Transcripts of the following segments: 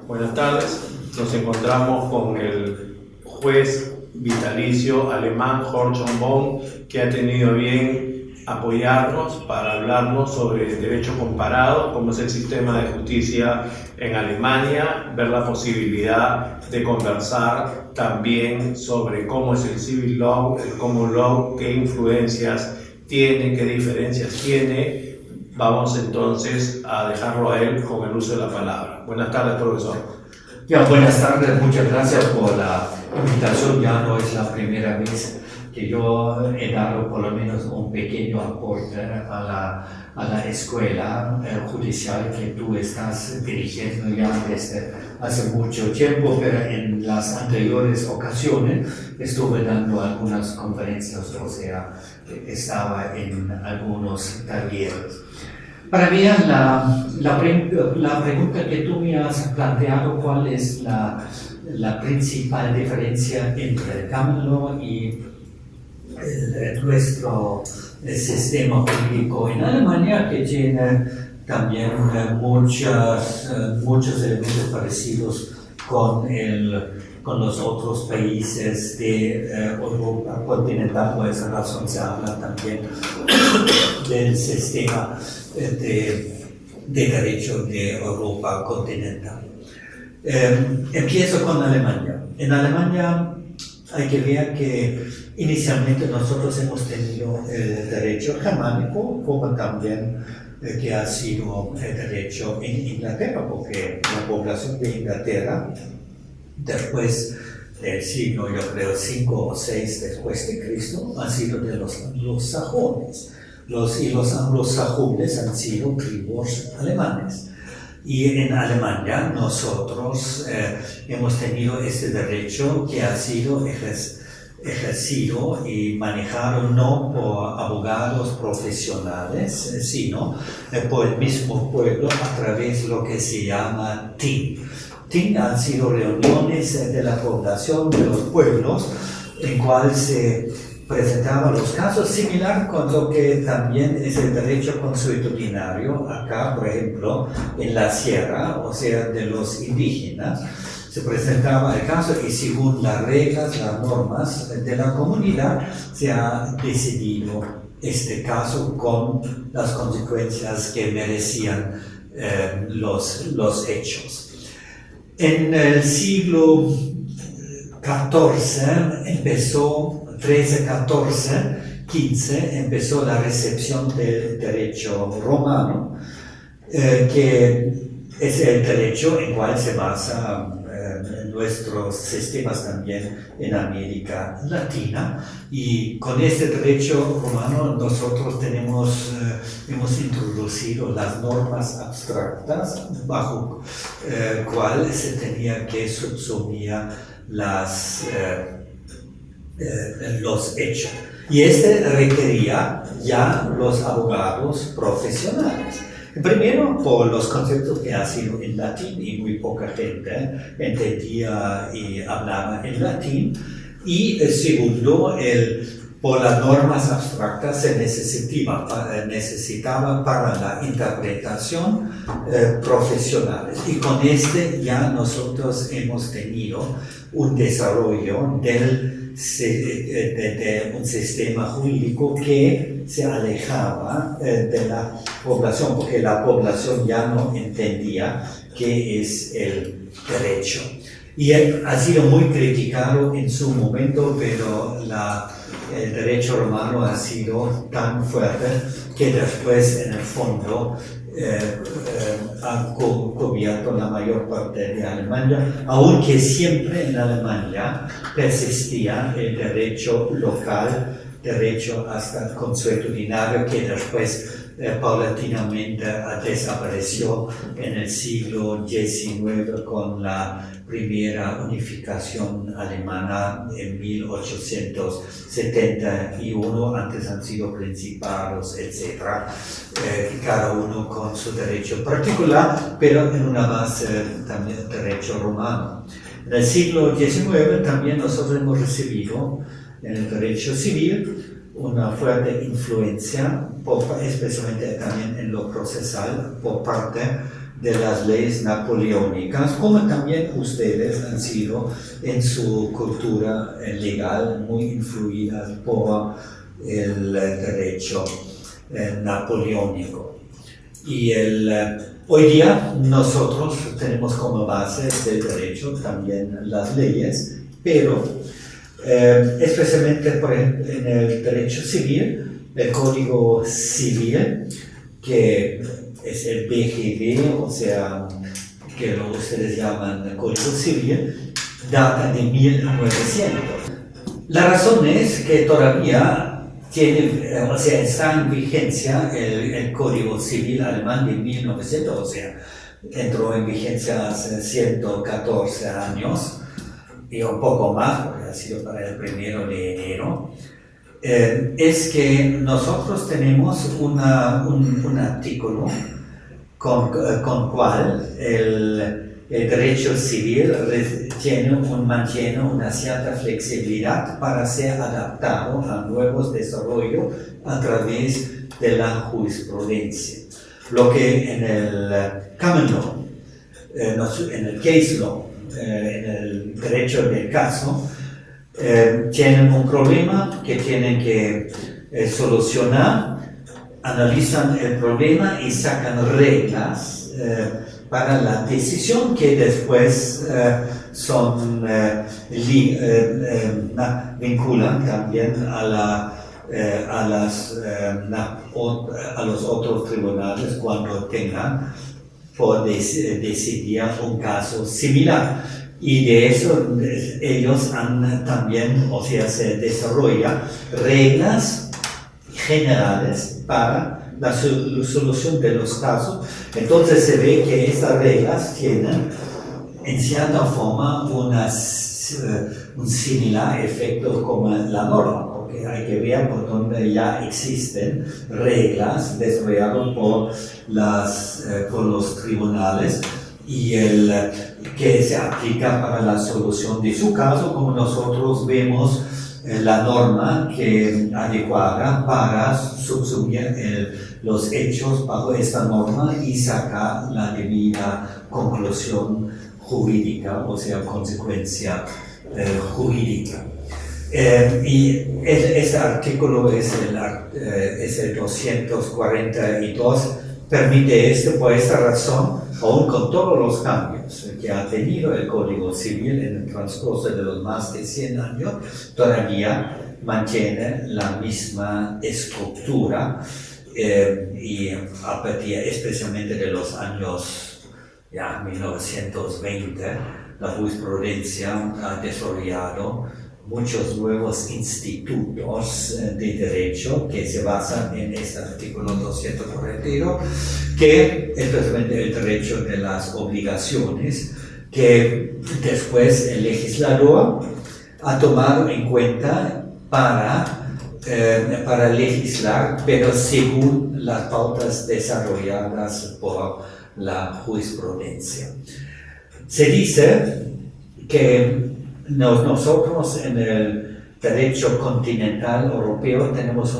Buenas tardes. Nos encontramos con el juez vitalicio alemán Horst Bohn, que ha tenido bien apoyarnos para hablarnos sobre el derecho comparado, cómo es el sistema de justicia en Alemania, ver la posibilidad de conversar también sobre cómo es el civil law, el common law, qué influencias tiene, qué diferencias tiene. Vamos entonces a dejarlo a él con el uso de la palabra. Buenas tardes, profesor. Buenas tardes, muchas gracias por la invitación. Ya no es la primera vez que yo he dado por lo menos un pequeño aporte a la escuela judicial que tú estás dirigiendo ya desde hace mucho tiempo, pero en las anteriores ocasiones estuve dando algunas conferencias, o sea, estaba en algunos talleres. Para mí, la pregunta que tú me has planteado, ¿cuál es la principal diferencia entre el common law y nuestro sistema jurídico en Alemania, que tiene también muchos elementos parecidos con los otros países de Europa continental? Por esa razón se habla también del sistema de derecho de Europa continental. Empiezo con Alemania. En Alemania hay que ver que inicialmente nosotros hemos tenido el derecho germánico, como también que ha sido el derecho en Inglaterra, porque la población de Inglaterra, después del siglo, yo creo, 5 o 6 después de Cristo, han sido de los anglosajones. Los anglosajones han sido tribus alemanes. Y en Alemania nosotros hemos tenido este derecho que ha sido ejercido y manejado no por abogados profesionales, sino por el mismo pueblo a través de lo que se llama Ting. Ting han sido reuniones de la población de los pueblos en cual se presentaban los casos, similar con lo que también es el derecho consuetudinario acá, por ejemplo, en la sierra, o sea, de los indígenas. Se presentaba el caso y según las reglas, las normas de la comunidad, se ha decidido este caso con las consecuencias que merecían los hechos. En el siglo XIV empezó, 13, 14, 15, empezó la recepción del derecho romano, que es el derecho en cual se basa nuestros sistemas también en América Latina. Y con este derecho romano nosotros hemos introducido las normas abstractas bajo cual se tenía que subsumir los hechos. Y este requería ya los abogados profesionales. Primero, por los conceptos que ha sido en latín y muy poca gente entendía y hablaba en latín. Y segundo, por las normas abstractas se necesitaba para la interpretación profesionales. Y con este ya nosotros hemos tenido un desarrollo de un sistema jurídico que se alejaba de la población, porque la población ya no entendía qué es el derecho. Y ha sido muy criticado en su momento, pero el derecho romano ha sido tan fuerte que después, en el fondo, ha cubierto la mayor parte de Alemania, aunque siempre en Alemania persistía el derecho local, derecho hasta consuetudinario, que después paulatinamente desapareció en el siglo XIX con la primera unificación alemana en 1871. Antes han sido principados, etc. Cada uno con su derecho particular, pero en una base también derecho romano. En el siglo XIX también nosotros hemos recibido en el derecho civil una fuerte influencia, especialmente también en lo procesal, por parte de las leyes napoleónicas, como también ustedes han sido en su cultura legal muy influidas por el derecho napoleónico. Y hoy día nosotros tenemos como base del derecho también las leyes, pero especialmente por ejemplo, en el derecho civil, el Código Civil, que es el BGB, o sea, que ustedes llaman el Código Civil, data de 1900. La razón es que todavía está en vigencia el Código Civil alemán de 1900, o sea, entró en vigencia hace 114 años y un poco más, porque ha sido para el 1 de enero. Es que nosotros tenemos un artículo con cual el derecho civil mantiene una cierta flexibilidad para ser adaptado a nuevos desarrollos a través de la jurisprudencia. Lo que en el common law, en el case law, en el derecho del caso, tienen un problema que tienen que solucionar, analizan el problema y sacan reglas para la decisión que después vinculan también a los otros tribunales cuando tengan por decidir un caso similar. Y de eso ellos han también, o sea, se desarrollan reglas generales para la solución de los casos. Entonces se ve que estas reglas tienen en cierta forma un similar efecto como la norma, porque hay que ver por dónde ya existen reglas desarrolladas por los tribunales y que se aplica para la solución de su caso, como nosotros vemos la norma que adecuada para subsumir los hechos bajo esta norma y sacar la debida conclusión jurídica, o sea, consecuencia jurídica. Y este artículo es el 242, permite esto por esta razón, aún con todos los cambios que ha tenido el Código Civil en el transcurso de los más de 100 años, todavía mantiene la misma estructura y a partir especialmente de los años 1920, la jurisprudencia ha desarrollado muchos nuevos institutos de derecho que se basan en este artículo 242, que especialmente el derecho de las obligaciones, que después el legislador ha tomado en cuenta para legislar, pero según las pautas desarrolladas por la jurisprudencia. Se dice que nosotros en el derecho continental europeo tenemos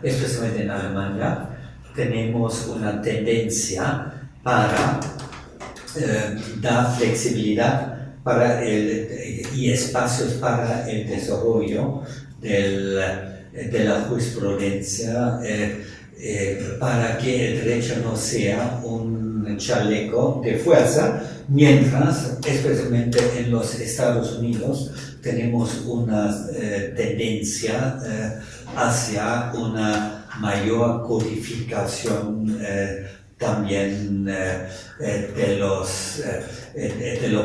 especialmente en Alemania, tenemos una tendencia para dar flexibilidad y espacios para el desarrollo de la jurisprudencia para que el derecho no sea un chaleco de fuerza, mientras, especialmente en los Estados Unidos, tenemos una tendencia hacia una mayor codificación también de los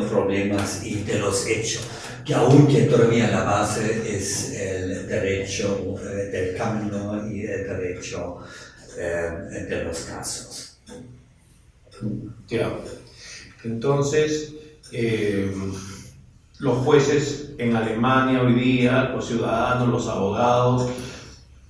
problemas y de los hechos, que aunque todavía la base es el derecho del camino y el derecho de los casos. Ya. Entonces, los jueces en Alemania hoy día, los ciudadanos, los abogados,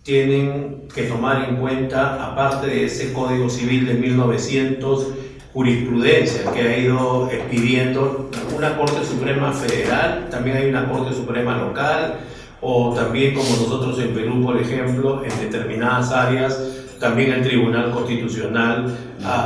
tienen que tomar en cuenta, aparte de ese Código Civil de 1900, jurisprudencia que ha ido expidiendo una Corte Suprema Federal, también hay una Corte Suprema Local, o también como nosotros en Perú, por ejemplo, en determinadas áreas, también el Tribunal Constitucional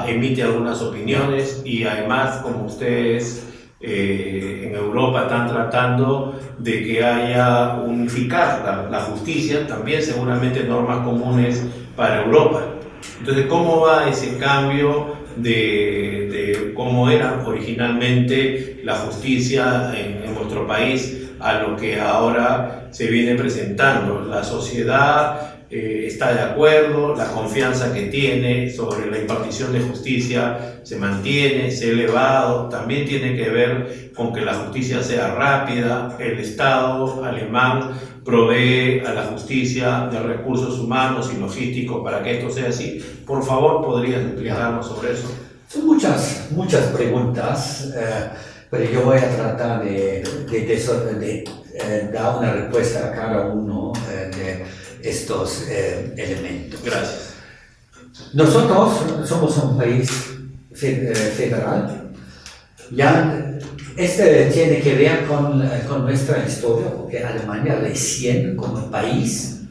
emite algunas opiniones y además, como ustedes en Europa están tratando de que haya unificar la justicia, también seguramente normas comunes para Europa. Entonces, ¿cómo va ese cambio de cómo era originalmente la justicia en vuestro país a lo que ahora se viene presentando? ¿La sociedad está de acuerdo? ¿La confianza que tiene sobre la impartición de justicia se mantiene, se ha elevado? También tiene que ver con que la justicia sea rápida. El Estado alemán provee a la justicia de recursos humanos y logísticos para que esto sea así. Por favor, ¿podrías explicarnos sobre eso? Son muchas preguntas, pero yo voy a tratar de dar una respuesta a cada uno de estos elementos. Gracias. Nosotros somos un país federal. Ya tiene que ver con nuestra historia, porque Alemania recién como país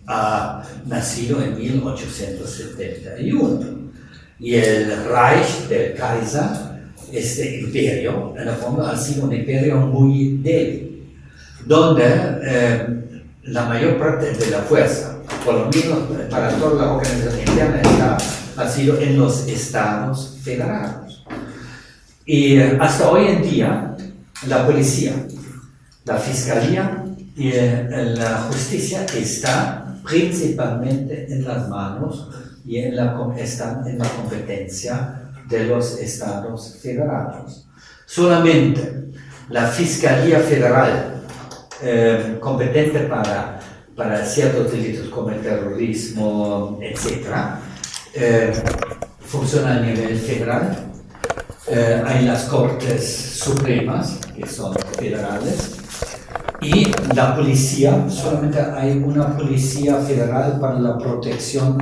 ha nacido en 1871. Y el Reich del Kaiser, este imperio, en el fondo ha sido un imperio muy débil, donde la mayor parte de la fuerza, por lo menos para toda la organización interna, ha sido en los estados federados. Y hasta hoy en día, la policía, la fiscalía y la justicia está principalmente en las manos y están en la competencia de los estados federados. Solamente la Fiscalía Federal, competente para ciertos delitos como el terrorismo, etc., funciona a nivel federal. Hay las Cortes Supremas, que son federales, y la policía, solamente hay una policía federal para la protección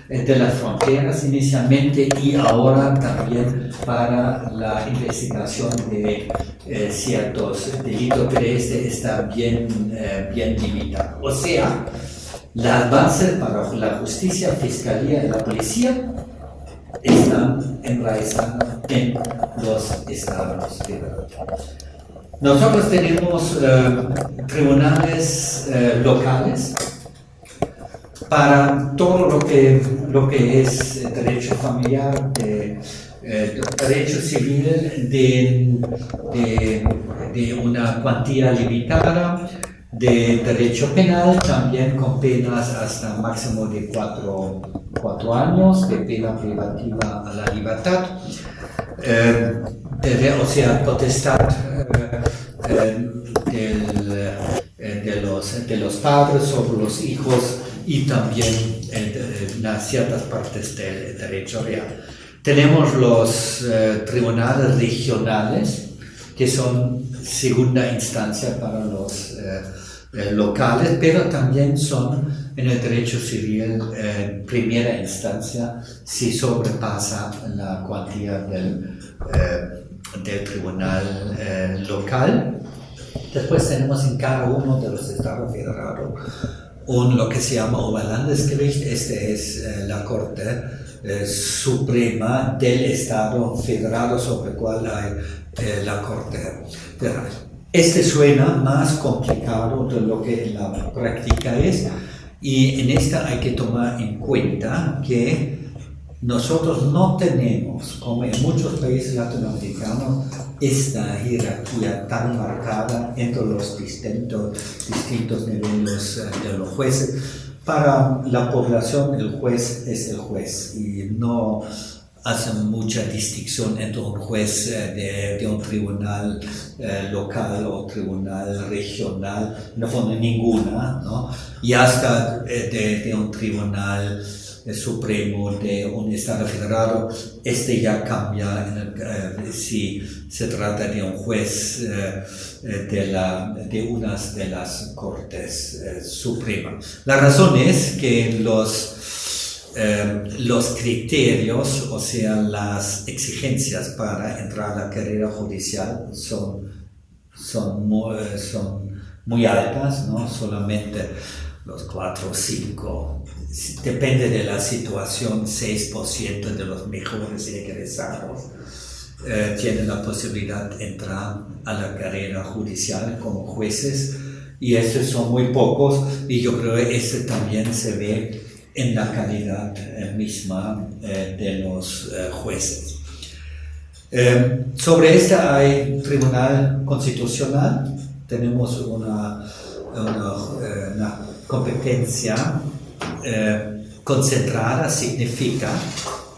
de las fronteras inicialmente y ahora también para la investigación de ciertos delitos, pero este está bien limitado. O sea, las bases para la justicia, fiscalía y la policía están enraizadas en los estados federales. Nosotros tenemos tribunales locales para todo lo que es derecho familiar, derecho civil de una cuantía limitada, de derecho penal, también con penas hasta máximo de 4 años, de pena privativa a la libertad, o sea, potestad de los padres sobre los hijos y también en ciertas partes del derecho real. Tenemos los tribunales regionales, que son segunda instancia para los locales, pero también son en el derecho civil primera instancia si sobrepasa la cuantía del tribunal local. Después tenemos en cada uno de los estados federados lo que se llama Oberlandesgericht. Este es la Corte Suprema del Estado federal sobre el cual hay la Corte Federal. Este suena más complicado de lo que en la práctica es, y en esta hay que tomar en cuenta que nosotros no tenemos, como en muchos países latinoamericanos, esta jerarquía tan marcada entre los distintos niveles de los jueces. Para la población, el juez es el juez y no hacen mucha distinción entre un juez de un tribunal local o tribunal regional, no fondo ninguna, ¿no? Y hasta de un tribunal supremo de un estado federal, ya cambia si se trata de un juez de unas de las cortes supremas. La razón es que los criterios, o sea, las exigencias para entrar a la carrera judicial son muy altas, ¿no? Solamente los 4 o 5, depende de la situación, 6% de los mejores egresados tienen la posibilidad de entrar a la carrera judicial como jueces, y estos son muy pocos, y yo creo que este también se ve en la calidad misma de los jueces. Sobre este hay Tribunal Constitucional, tenemos una competencia concentrada, significa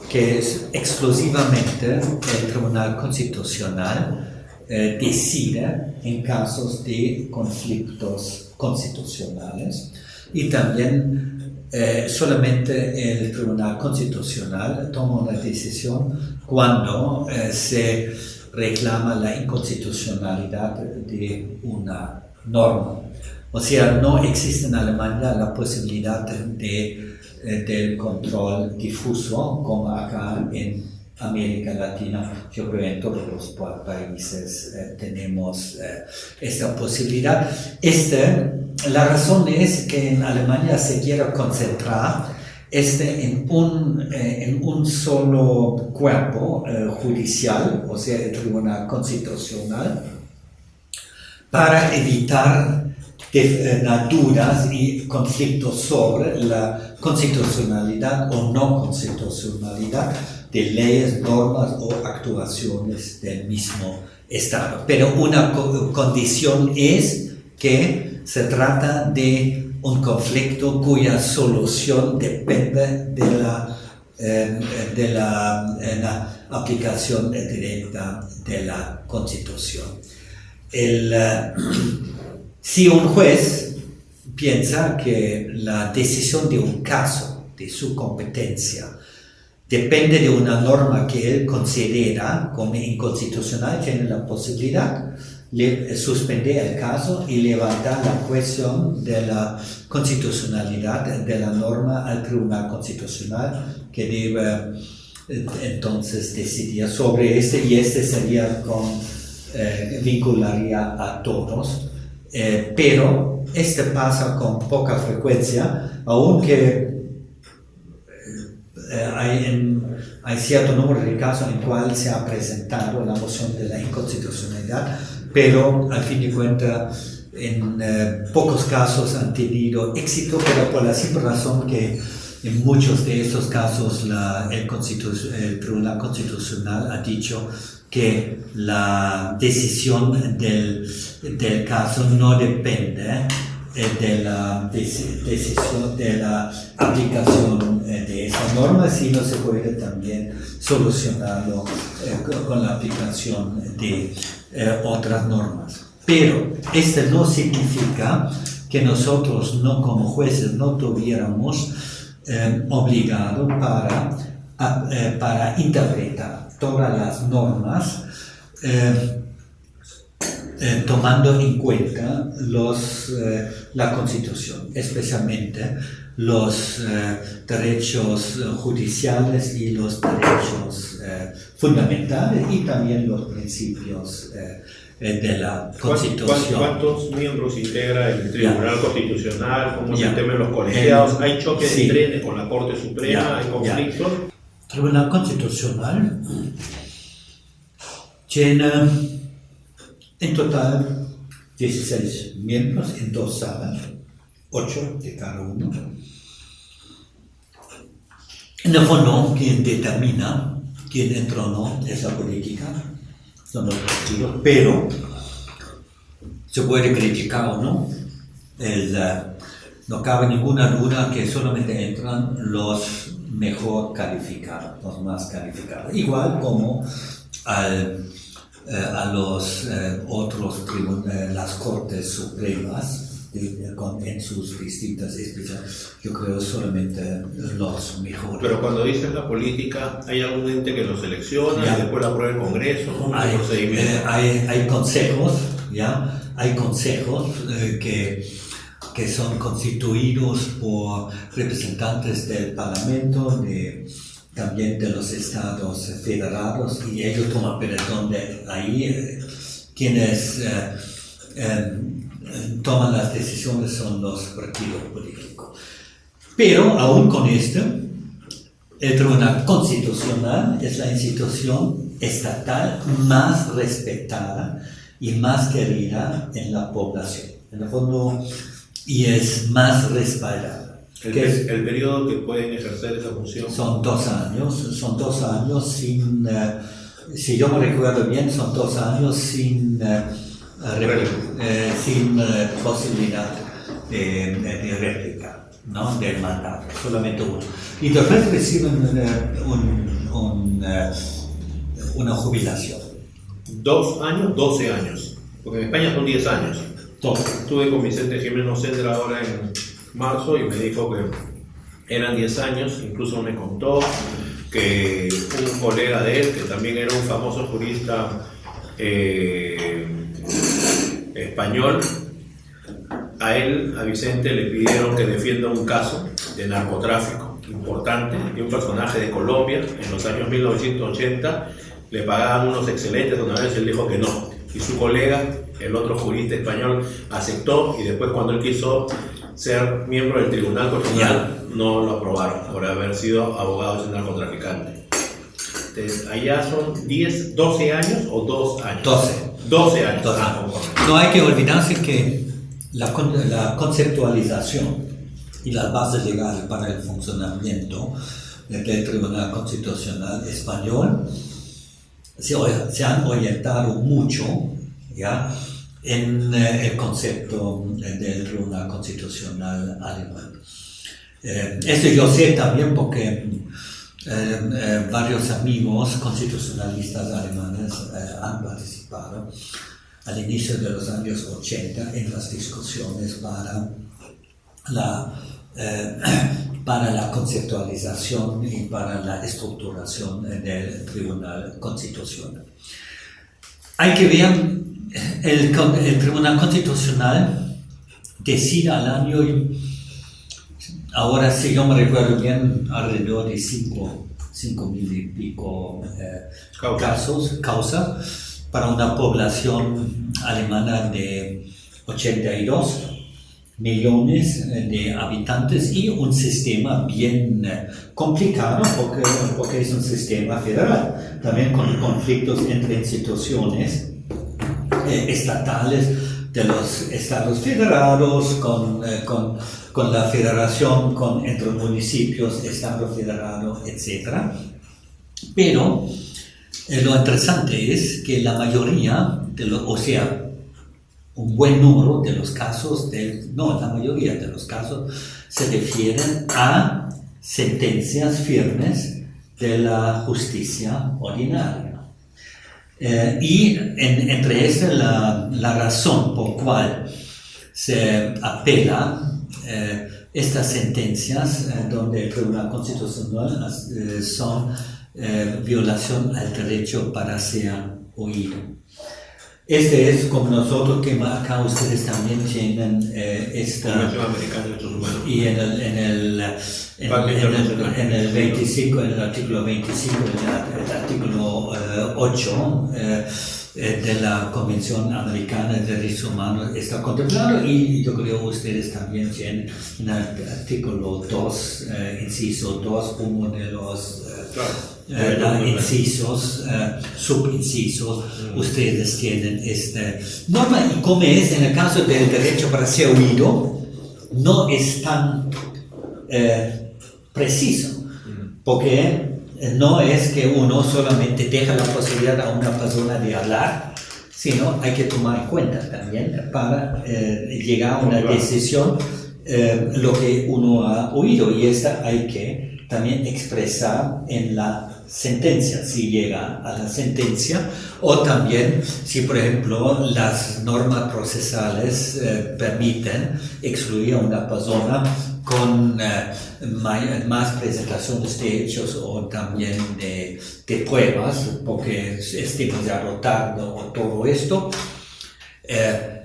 que es exclusivamente el Tribunal Constitucional decide en casos de conflictos constitucionales, y también solamente el Tribunal Constitucional toma una decisión cuando se reclama la inconstitucionalidad de una norma. O sea, no existe en Alemania la posibilidad del control difuso como acá en América Latina. Yo creo que en todos los países tenemos esta posibilidad. La razón es que en Alemania se quiere concentrar en un solo cuerpo judicial, o sea, el Tribunal Constitucional, para evitar dudas y conflictos sobre la constitucionalidad o no constitucionalidad de leyes, normas o actuaciones del mismo Estado. Pero una condición es que se trata de un conflicto cuya solución depende de la aplicación directa de la Constitución. Si un juez piensa que la decisión de un caso, de su competencia, depende de una norma que él considera como inconstitucional, tiene la posibilidad de suspender el caso y levantar la cuestión de la constitucionalidad de la norma al Tribunal Constitucional, que debe entonces decidir sobre y sería vincularía a todos. Pero pasa con poca frecuencia, aunque hay cierto número de casos en cual se ha presentado la moción de la inconstitucionalidad, pero al fin de cuentas en pocos casos han tenido éxito, pero por la simple razón que en muchos de estos casos el Tribunal Constitucional ha dicho que la decisión del caso no depende de la decisión de la aplicación de esa norma, sino se puede también solucionarlo con la aplicación de otras normas. Pero esto no significa que nosotros como jueces no tuviéramos obligado para interpretar todas las normas tomando en cuenta la Constitución, especialmente los derechos judiciales y los derechos fundamentales, y también los principios de la Constitución. ¿Cuántos miembros integra el Tribunal Constitucional? ¿Cómo se temen los colegiados? ¿Hay choque de trenes con la Corte Suprema? ¿Hay conflictos? El Tribunal Constitucional tiene en total 16 miembros en 2 salas, 8 de cada uno. En el fondo, quien determina quién entra o no es la política, son los partidos, pero se puede criticar o no. No cabe ninguna duda que solamente entran los mejor calificados, los más calificados. Igual como a los otros tribunales, las Cortes Supremas, en sus distintas especialidades, yo creo solamente los mejores. Pero cuando dicen la política, ¿hay algún ente que lo selecciona y después lo aprueba el Congreso? ¿Cómo es el procedimiento? Hay consejos, hay consejos que son constituidos por representantes del Parlamento, también de los estados federados, y ellos toman, pero donde ahí quienes toman las decisiones son los partidos políticos. Pero aún con esto, el Tribunal Constitucional es la institución estatal más respetada y más querida en la población, en el fondo, y es más respaldada. El periodo que pueden ejercer esa función son 2 años sin, si yo me recuerdo bien, son 2 años sin posibilidad de réplica, ¿no? Del mandato, solamente uno. Y después reciben una jubilación. 2 años, 12 años, porque en España son 10 años. Estuve con Vicente Jiménez Sendra ahora en marzo y me dijo que eran 10 años, incluso me contó que un colega de él, que también era un famoso jurista español, a Vicente le pidieron que defienda un caso de narcotráfico importante de un personaje de Colombia en los años 1980, le pagaban unos excelentes honorarios y él dijo que no, y su colega, el otro jurista español, aceptó, y después cuando él quiso ser miembro del Tribunal Constitucional no lo aprobaron por haber sido abogado de narcotraficante. Entonces, allá son 12 años o 2 años. 12 años. No hay que olvidarse que la conceptualización y las bases legales para el funcionamiento del Tribunal Constitucional español se han orientado mucho, ¿ya?, en el concepto del Tribunal Constitucional alemán. Esto yo sé también porque varios amigos constitucionalistas alemanes han participado al inicio de los años 80 en las discusiones para la conceptualización y para la estructuración del Tribunal Constitucional. Hay que ver, el Tribunal Constitucional decide al año, ahora si yo me recuerdo bien, alrededor de 5.000 y pico causas para una población alemana de 82 millones de habitantes y un sistema bien complicado porque es un sistema federal, también con conflictos entre instituciones estatales de los estados federados, con la federación, entre municipios, estado federado, etc. Pero lo interesante es que la mayoría, un buen número de los casos, la mayoría de los casos se refieren a sentencias firmes de la justicia ordinaria. Y entre estas la razón por cual se apela estas sentencias donde el Tribunal Constitucional son violación al derecho para ser oído. Este es como nosotros, que acá ustedes también tienen esta Convención Americana de Derechos Humanos. Y en el 25, en el artículo 25, en el artículo 8 de la Convención Americana de Derechos Humanos está contemplado, y yo creo que ustedes también tienen en el artículo 2, inciso 2, uno de los incisos, subincisos, ustedes tienen esta norma, y como es en el caso del derecho para ser oído, no es tan preciso, porque no es que uno solamente deja la posibilidad a una persona de hablar, sino hay que tomar en cuenta también para llegar a una decisión lo que uno ha oído, y esta hay que también expresar en la sentencia, si llega a la sentencia, o también si, por ejemplo, las normas procesales permiten excluir a una persona con más presentaciones de hechos o también de pruebas, porque es demasiado tarde o todo esto.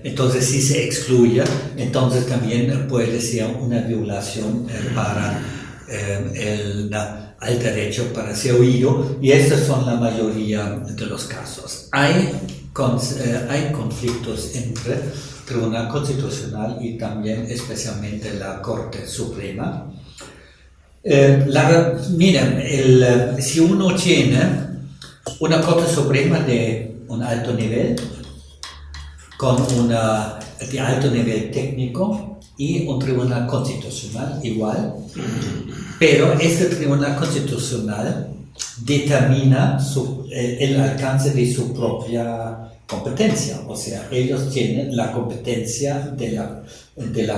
Entonces, si se excluye, entonces también puede ser una violación para al derecho para ser oído, y estas son la mayoría de los casos. Hay conflictos entre Tribunal Constitucional y también especialmente la Corte Suprema. Miren, si uno tiene una Corte Suprema de un alto nivel, de alto nivel técnico, y un Tribunal Constitucional igual, pero este Tribunal Constitucional determina el alcance de su propia competencia, o sea, ellos tienen la competencia de la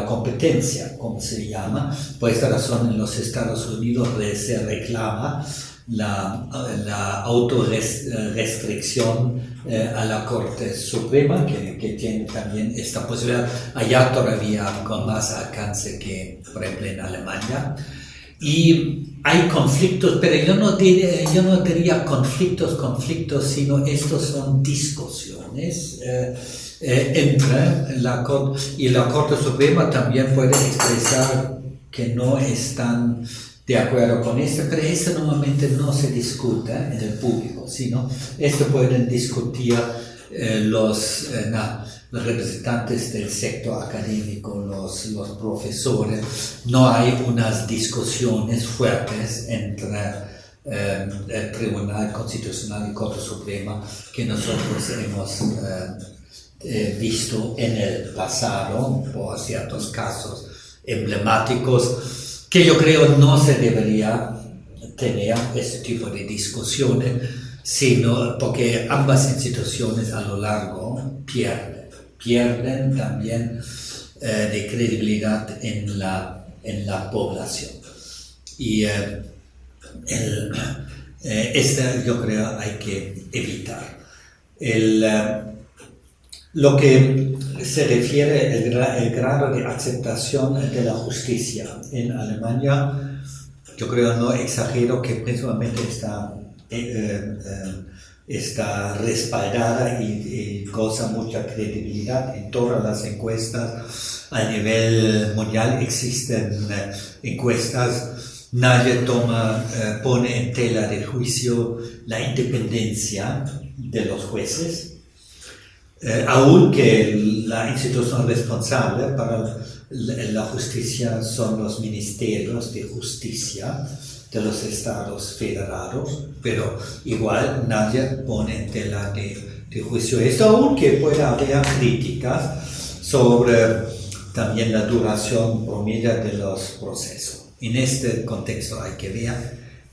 competencia, como se llama. Por esta razón en los Estados Unidos se reclama la autorrestricción a la Corte Suprema, que tiene también esta posibilidad, allá todavía con más alcance que, por ejemplo, en Alemania. Y hay conflictos, pero yo no diría conflictos, sino estos son discusiones entre la Corte, y la Corte Suprema también puede expresar que no están de acuerdo con esto, pero esto normalmente no se discute en el público, sino esto pueden discutir los representantes del sector académico, los profesores. No hay unas discusiones fuertes entre el Tribunal Constitucional y Corte Suprema que nosotros hemos visto en el pasado por ciertos casos emblemáticos, que yo creo no se debería tener este tipo de discusiones, sino porque ambas instituciones a lo largo pierden también de credibilidad en la población. Y yo creo hay que evitar. Lo que se refiere al grado de aceptación de la justicia en Alemania, yo creo, no exagero, que principalmente está respaldada y goza mucha credibilidad en todas las encuestas. A nivel mundial existen encuestas, nadie pone en tela de juicio la independencia de los jueces, aunque la institución responsable para la justicia son los ministerios de justicia de los estados federados, pero igual nadie pone en tela de juicio esto, aunque puede haber críticas sobre también la duración promedio de los procesos. En este contexto hay que ver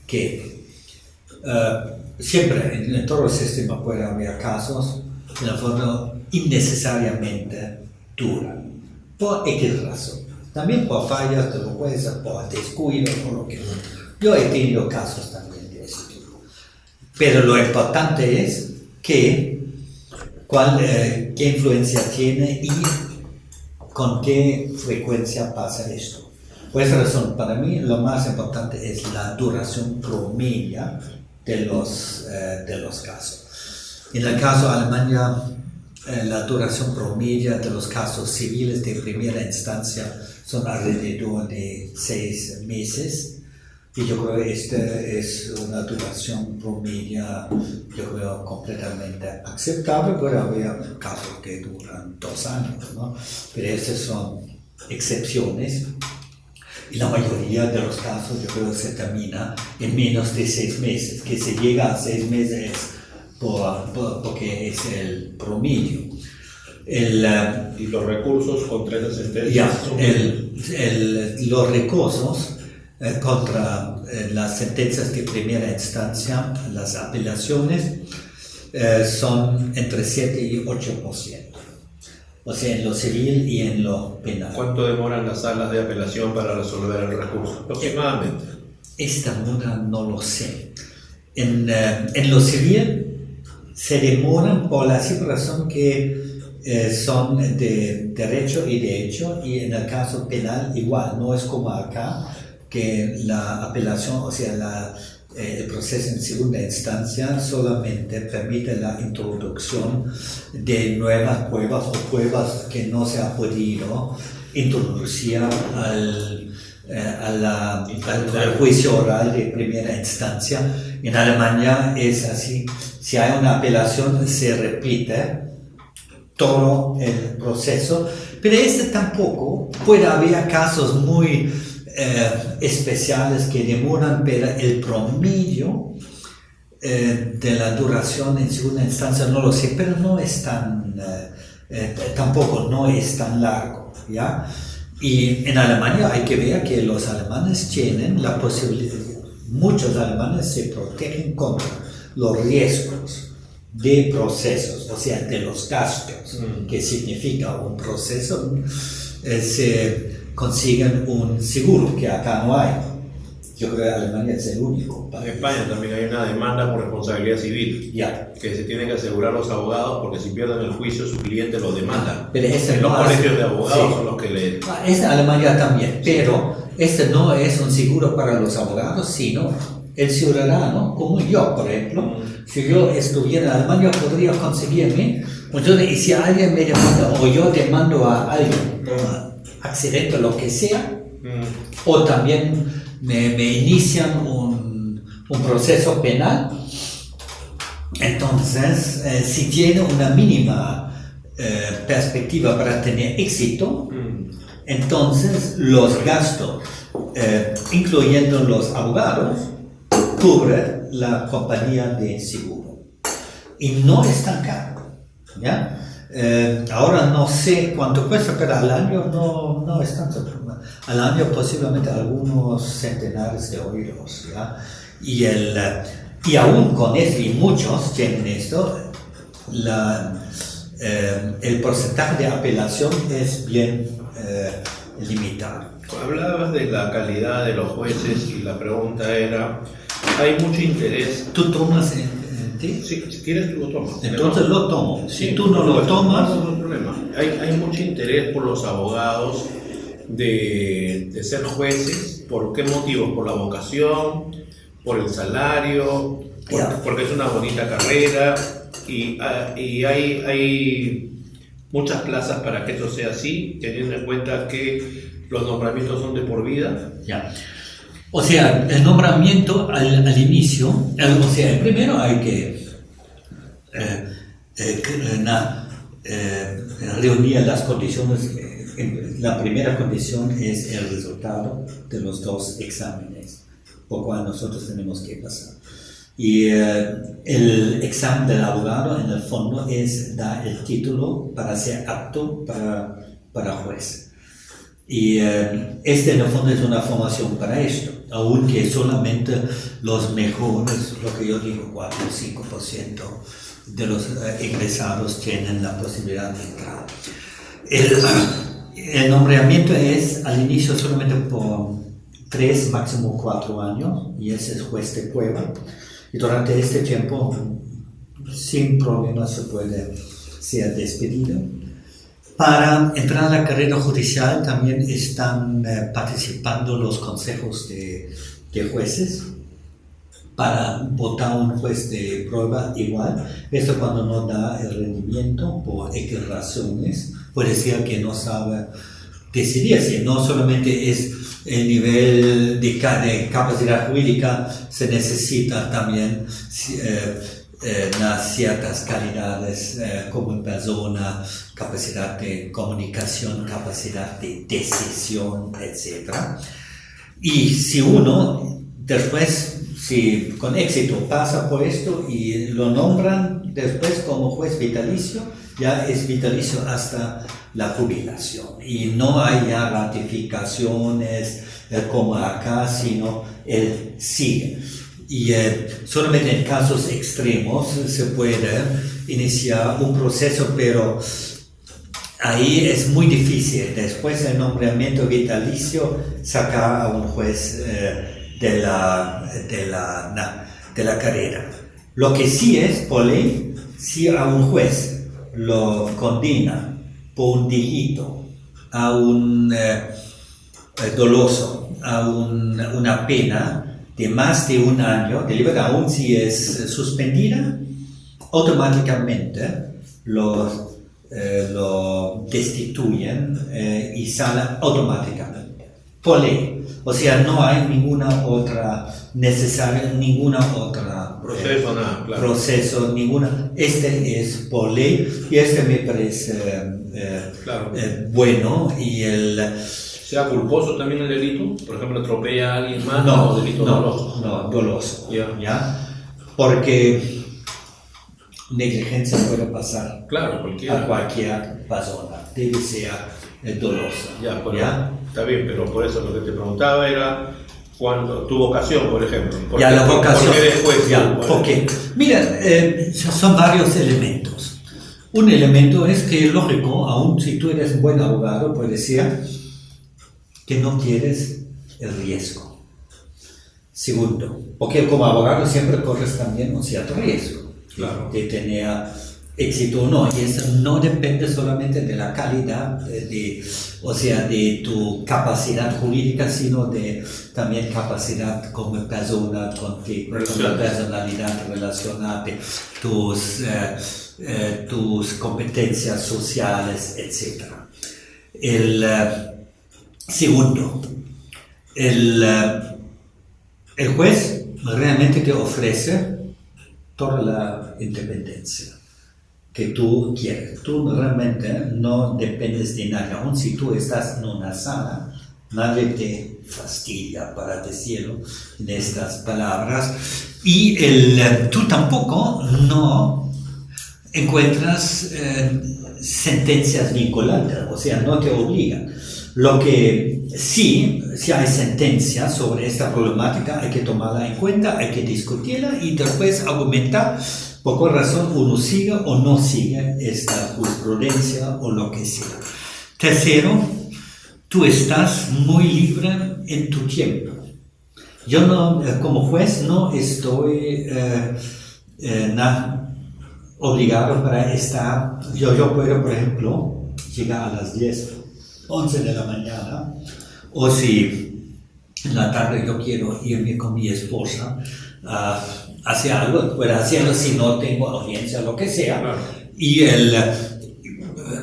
que siempre en todo el sistema puede haber casos en la forma innecesariamente dura, por X razón. También por fallas de los jueces, por descuido, por lo que yo he tenido casos también de ese tipo. Pero lo importante es qué influencia tiene y con qué frecuencia pasa esto. Por esa razón, para mí lo más importante es la duración promedio de los casos. En el caso de Alemania, la duración promedio de los casos civiles de primera instancia son alrededor de 6 meses. Y yo creo que esta es una duración promedio, yo creo, completamente aceptable. Puede haber casos que duran 2 años, ¿no? Pero estas son excepciones. Y la mayoría de los casos, yo creo, se termina en menos de 6 meses. Que se llega a 6 meses porque es el promedio. Y los recursos contra esa sentencia. Los recursos contra las sentencias de primera instancia, las apelaciones, son entre 7 y 8%. O sea, en lo civil y en lo penal. ¿Cuánto demoran las salas de apelación para resolver el recurso? Aproximadamente. Esta muda no lo sé. En lo civil se demoran por la simple razón que son de derecho y de hecho, y en el caso penal igual, no es como acá, que la apelación, o sea, el proceso en segunda instancia solamente permite la introducción de nuevas pruebas o pruebas que no se ha podido introducir al juicio oral de primera instancia. En Alemania es así, si hay una apelación se repite todo el proceso, pero tampoco puede haber casos muy especiales que demoran, pero el promedio de la duración en segunda instancia no lo sé, pero no es tan, tampoco no es tan largo, ¿ya? Y en Alemania hay que ver que los alemanes tienen la posibilidad, muchos alemanes se protegen contra los riesgos de procesos, o sea, de los gastos, que significa un proceso, se consiguen un seguro que acá no hay. Yo creo que Alemania es el único. En España también hay una demanda por responsabilidad civil, que se tienen que asegurar los abogados porque si pierden el juicio su cliente los demanda. Pero los colegios de abogados son los que le... Es Alemania también, pero no es un seguro para los abogados, sino el ciudadano, como yo, por ejemplo. Si yo estuviera en Alemania podría conseguirme, entonces, y si alguien me demanda o yo demando a alguien por accidente o lo que sea, o también me inician un proceso penal, entonces si tiene una mínima perspectiva para tener éxito, entonces los gastos, incluyendo los abogados, cubre la compañía de seguro y no es tan caro, ¿ya? Ahora no sé cuánto cuesta, pero al año no es tanto. Al año posiblemente algunos centenares de euros, ¿ya? Y aún con eso, y muchos tienen esto, el porcentaje de apelación es bien limitado. Hablabas de la calidad de los jueces y la pregunta era, hay mucho interés. ¿Tú tomas en ti? Sí, si quieres tú lo tomas. Entonces lo tomo. Sí, si tú no lo tomas... No hay problema. Hay mucho interés por los abogados de ser jueces. ¿Por qué motivos? Por la vocación, por el salario, porque es una bonita carrera y hay muchas plazas para que eso sea así, teniendo en cuenta que los nombramientos son de por vida. Ya. O sea, el nombramiento al inicio, o sea, primero hay que reunir las condiciones. La primera condición es el resultado de los 2 exámenes, por cual nosotros tenemos que pasar. Y el examen del abogado, en el fondo, da el título para ser apto para juez. Y en el fondo es una formación para esto, aunque solamente los mejores, lo que yo digo, 4 o 5% de los egresados tienen la posibilidad de entrar. El nombramiento es al inicio solamente por 3, máximo 4 años, y ese es juez de prueba. Y durante este tiempo, sin problemas, se puede ser despedido. Para entrar a la carrera judicial también están participando los consejos de jueces para votar un juez de prueba igual. Esto cuando no da el rendimiento por X razones, puede ser que no sabe decidir, si no solamente es el nivel de capacidad jurídica, se necesita también ciertas calidades como persona, capacidad de comunicación, capacidad de decisión, etc. Y si uno después, si con éxito pasa por esto y lo nombran después como juez vitalicio, ya es vitalicio hasta la jubilación. Y no hay ya ratificaciones como acá, sino él sigue. Y solamente en casos extremos se puede iniciar un proceso, pero ahí es muy difícil después del nombramiento vitalicio sacar a un juez de la carrera. Lo que sí es, por ley, si a un juez lo condena por un delito, a un doloso, a una pena de más de 1 año de libertad, aún si es suspendida, automáticamente lo destituyen y sale automáticamente. por ley. O sea, no hay ninguna otra Proceso, nada, claro. proceso, ninguna. Este es por ley y este me parece Claro. bueno y ¿Sea culposo también el delito? Por ejemplo, atropella a alguien más no, o delito doloso. no, doloso. Ya. ¿Ya? Porque negligencia puede pasar Claro, cualquiera. a cualquier persona, debe ser dolosa. Ya, pero, ¿Ya? está bien, pero por eso lo que te preguntaba era cuando tu vocación, por ejemplo. ¿Por Ya, qué- la vocación. ¿Por qué después? Ya, Bueno, ok. Mira, son varios elementos. Un elemento es que, lógico, aun si tú eres un buen abogado, puede ser que no quieres el riesgo. Segundo, porque como abogado siempre corres también un cierto riesgo Claro. de tener éxito o no, y eso no depende solamente de la calidad, o sea, de tu capacidad jurídica, sino de también capacidad como persona, con la personalidad, relacionarte, tus competencias sociales, etc. Segundo, el juez realmente te ofrece toda la independencia que tú quieres. Tú realmente no dependes de nadie. Aun si tú estás en una sala, nadie te fastidia, para decirlo en estas palabras. Y tú tampoco no encuentras sentencias vinculantes, o sea, no te obligan. Lo que sí, si hay sentencias sobre esta problemática, hay que tomarla en cuenta, hay que discutirla y después argumentar por qué razón uno sigue o no sigue esta jurisprudencia o lo que sea. Tercero, tú estás muy libre en tu tiempo. Yo no, como juez, no estoy obligado para estar. Yo puedo, por ejemplo, llegar a las 10, 11 de la mañana, o si en la tarde yo quiero irme con mi esposa a hacer algo, puedo hacerlo si no tengo audiencia, lo que sea, Claro.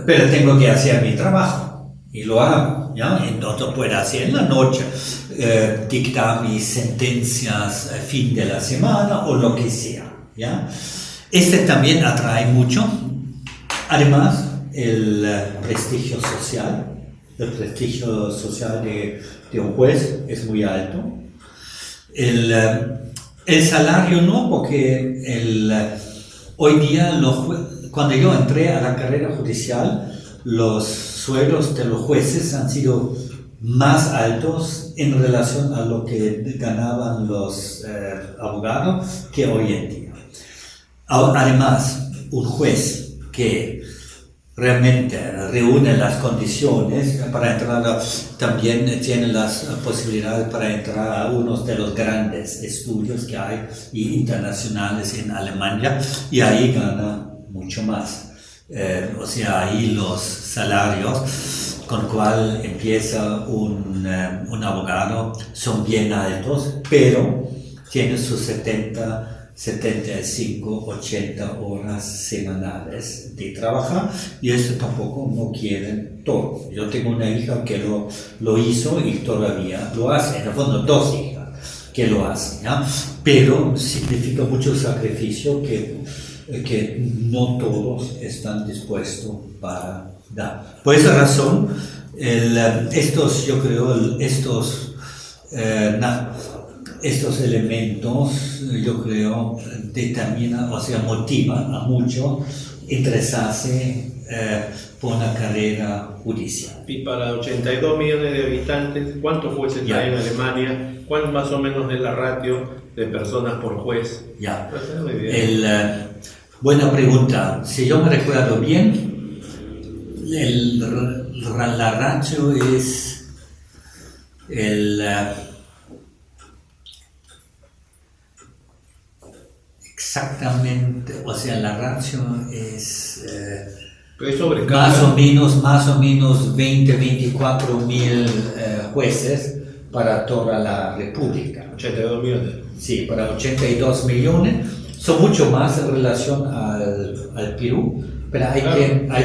pero tengo que hacer mi trabajo y lo hago, ¿ya? Entonces puedo hacer en la noche, dictar mis sentencias a fin de la semana o lo que sea, ¿ya? Este también atrae mucho. Además, el prestigio social. El prestigio social de un juez es muy alto. El salario no, porque hoy día cuando yo entré a la carrera judicial, los sueldos de los jueces han sido más altos en relación a lo que ganaban los abogados que hoy en día. Además, un juez que realmente reúne las condiciones para entrar, también tiene las posibilidades para entrar a uno de los grandes estudios que hay internacionales en Alemania, y ahí gana mucho más. O sea, ahí los salarios con cual empieza un abogado son bien altos, pero tiene sus 75, 80 horas semanales de trabajar, y eso tampoco no quieren todo. Yo tengo una hija que lo hizo y todavía lo hace, en el fondo 2 hijas que lo hacen, ¿ya? Pero significa mucho sacrificio que no todos están dispuestos para dar. Por esa razón, estos elementos, yo creo, determinan, o sea, motivan a muchos interesarse por una carrera judicial. Y para 82 millones de habitantes, ¿cuántos jueces hay en Alemania? ¿Cuál más o menos es la ratio de personas por juez? Ya. Muy bien. Buena pregunta. Si yo me recuerdo bien, la ratio es exactamente, o sea, la ratio es sobre más o menos 24 mil jueces para toda la República. 82 millones. Sí, para 82 millones. Son mucho más en relación al Perú, pero hay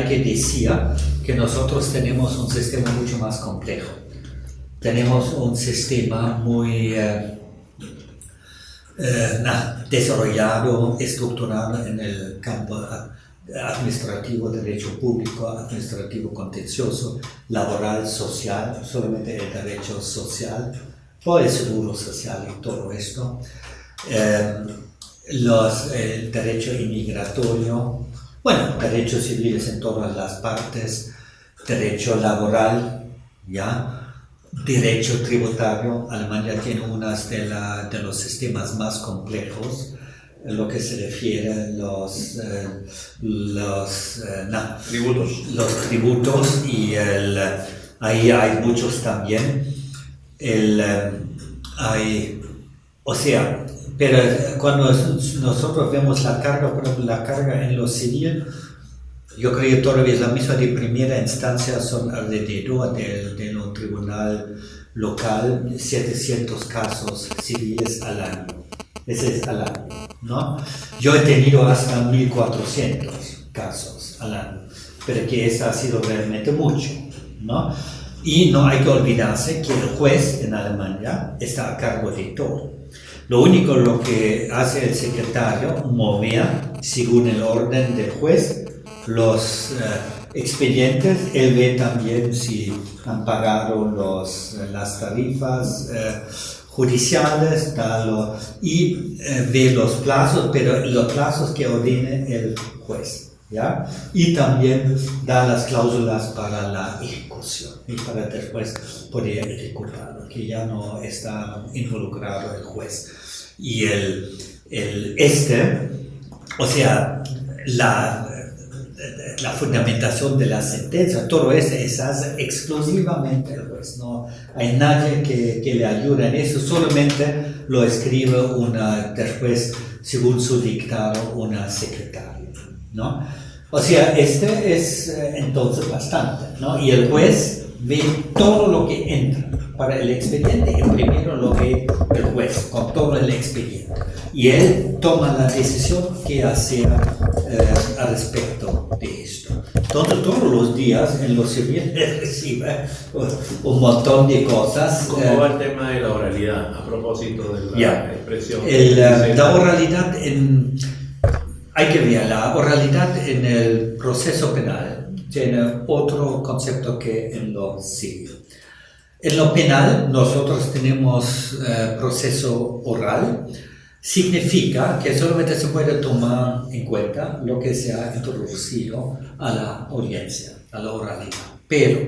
que decir que nosotros tenemos un sistema mucho más complejo. tenemos un sistema muy desarrollado, estructurado en el campo administrativo, derecho público, administrativo contencioso, laboral, social, solamente el derecho social, por el seguro social y todo esto, el derecho inmigratorio, bueno, derechos civiles en todas las partes, derecho laboral, ¿ya? Derecho tributario. Alemania tiene uno de los sistemas más complejos en lo que se refiere a los tributos y ahí hay muchos también. Pero cuando nosotros vemos la carga en lo civil, yo creo que todavía es la misma de primera instancia, son alrededor de un tribunal local, 700 casos civiles al año. Ese es al año, ¿no? Yo he tenido hasta 1400 casos al año, pero que eso ha sido realmente mucho, ¿no? Y no hay que olvidarse que el juez en Alemania está a cargo de todo. Lo único lo que hace el secretario, movía, según el orden del juez, los expedientes. Él ve también si han pagado las tarifas judiciales y ve los plazos, pero los plazos que ordene el juez, ¿ya? Y también da las cláusulas para la ejecución y para después poder ejecutarlo, que ya no está involucrado el juez. Y la fundamentación de la sentencia, todo eso es exclusivamente el juez. No hay nadie que le ayude en eso, solamente lo escribe después, según su dictado, una secretaria, ¿no? O sea, es entonces bastante, ¿no? Y el juez ve todo lo que entra para el expediente, y primero lo ve el juez con todo el expediente. Y él toma la decisión que hacer al respecto de esto. Entonces, todos los días en los civil recibe un montón de cosas. ¿Cómo va el tema de la oralidad? A propósito de la expresión. La oralidad hay que ver, la oralidad en el proceso penal tiene otro concepto que en lo civil. En lo penal, nosotros tenemos proceso oral. Significa que solamente se puede tomar en cuenta lo que se ha introducido a la audiencia, a la oralidad. Pero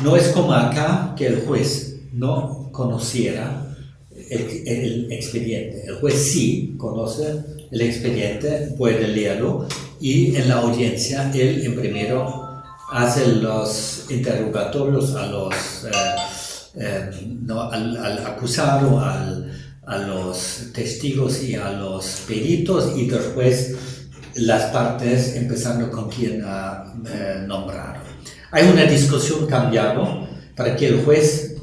no es como acá que el juez no conociera el expediente. El juez sí conoce el expediente, puede leerlo, y en la audiencia él en primero hace los interrogatorios al acusado, a los testigos y a los peritos, y después las partes, empezando con quien ha nombrado. Hay una discusión cambiado para que el juez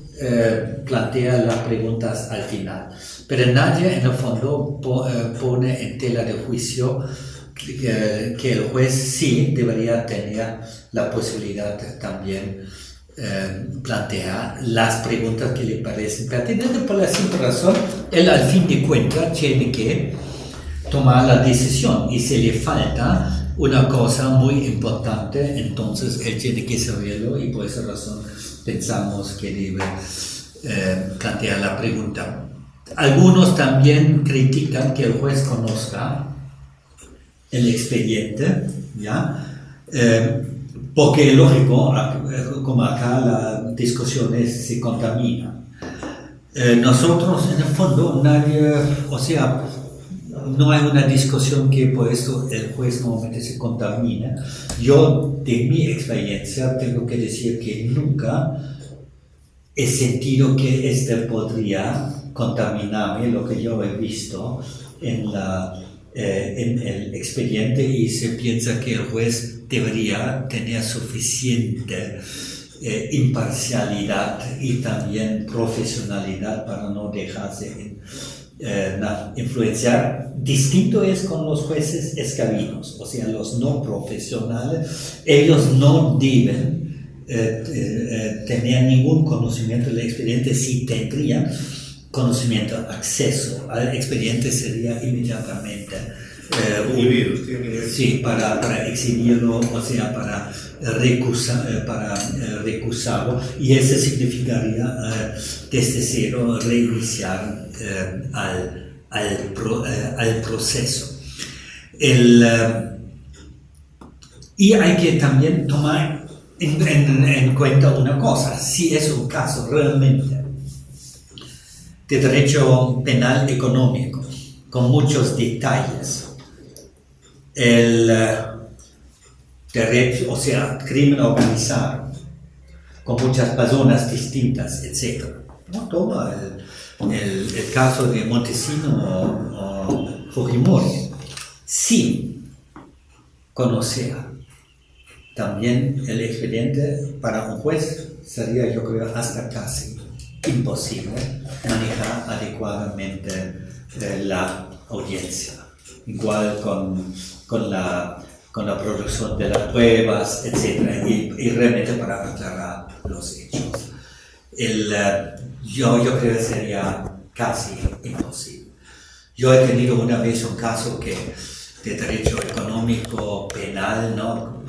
plantea las preguntas al final, pero nadie en el fondo pone en tela de juicio que el juez sí debería tener la posibilidad también plantear las preguntas que le parecen pertinentes, por la simple razón, él al fin de cuentas tiene que tomar la decisión, y si le falta una cosa muy importante, entonces él tiene que saberlo, y por esa razón pensamos que debe plantear la pregunta. Algunos también critican que el juez conozca el expediente, ¿ya? Porque es lógico, como acá la discusión se contamina. Nosotros, en el fondo, no hay una discusión que por esto el juez normalmente se contamina. Yo, de mi experiencia, tengo que decir que nunca he sentido que podría contaminarme, lo que yo he visto en el expediente, y se piensa que el juez debería tener suficiente imparcialidad y también profesionalidad para no dejarse influenciar. Distinto es con los jueces escabinos, o sea, los no profesionales. Ellos no deben tenía ningún conocimiento del expediente. Si tendría conocimiento, acceso al expediente, sería inmediatamente sí, para exhibirlo, o sea, para recusarlo, y eso significaría desde cero reiniciar al proceso. Y hay que también tomar en cuenta una cosa: si es un caso realmente de derecho penal económico, con muchos detalles, el derecho, o sea, crimen organizado, con muchas personas distintas, etc. No toma el caso de Montesino o Fujimori, sin conocer también el expediente, para un juez sería, yo creo, hasta casi imposible manejar adecuadamente la audiencia. Igual con la producción de las pruebas, etc. Y realmente para aclarar los hechos. Yo creo que sería casi imposible. Yo he tenido una vez un caso de derecho económico penal, ¿no?,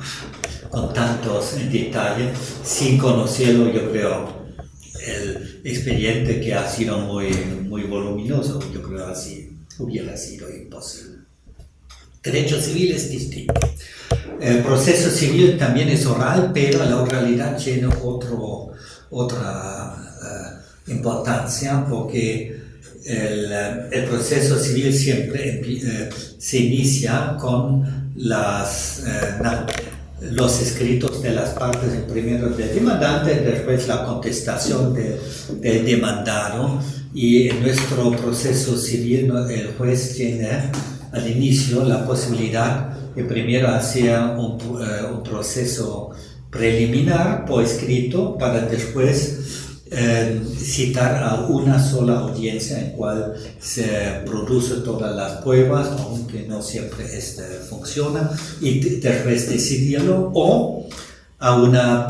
con tantos detalles, sin conocerlo. Yo creo el expediente, que ha sido muy voluminoso, yo creo así hubiera sido imposible. Derecho civil es distinto. El proceso civil también es oral, pero la oralidad tiene otra importancia, porque el proceso civil siempre se inicia con los escritos de las partes, primero del demandante, después la contestación del demandado. Y en nuestro proceso civil, ¿no?, el juez tiene al inicio la posibilidad de primero hacer un proceso preliminar por escrito, para después citar a una sola audiencia en cual se producen todas las pruebas, aunque no siempre funciona, y después decidirlo, o a una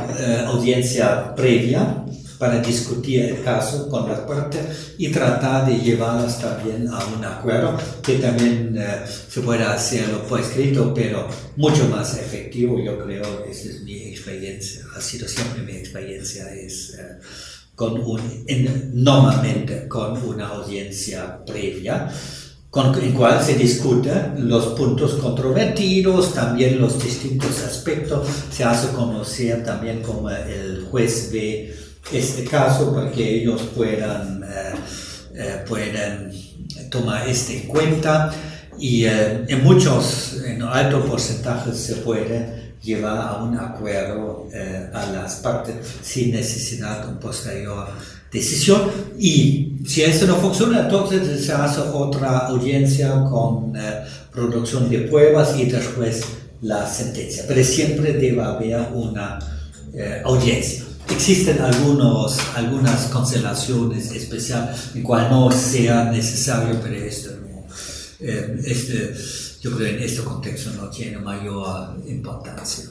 audiencia previa para discutir el caso con las partes y tratar de llevarlas también a un acuerdo, que también se puede hacerlo por escrito, pero mucho más efectivo, yo creo. Esa es mi experiencia, ha sido siempre mi experiencia, es normalmente con una audiencia previa, en cual se discuten los puntos controvertidos, también los distintos aspectos, se hace conocer también cómo el juez ve este caso, para que ellos puedan tomar esto en cuenta, y en alto porcentaje se puede llevar a un acuerdo a las partes sin necesidad de una posterior decisión. Y si eso no funciona, entonces se hace otra audiencia con producción de pruebas y después la sentencia, pero siempre debe haber una audiencia. Existen algunas constelaciones especiales en cual no sea necesario, pero esto no, yo creo en este contexto no tiene mayor importancia.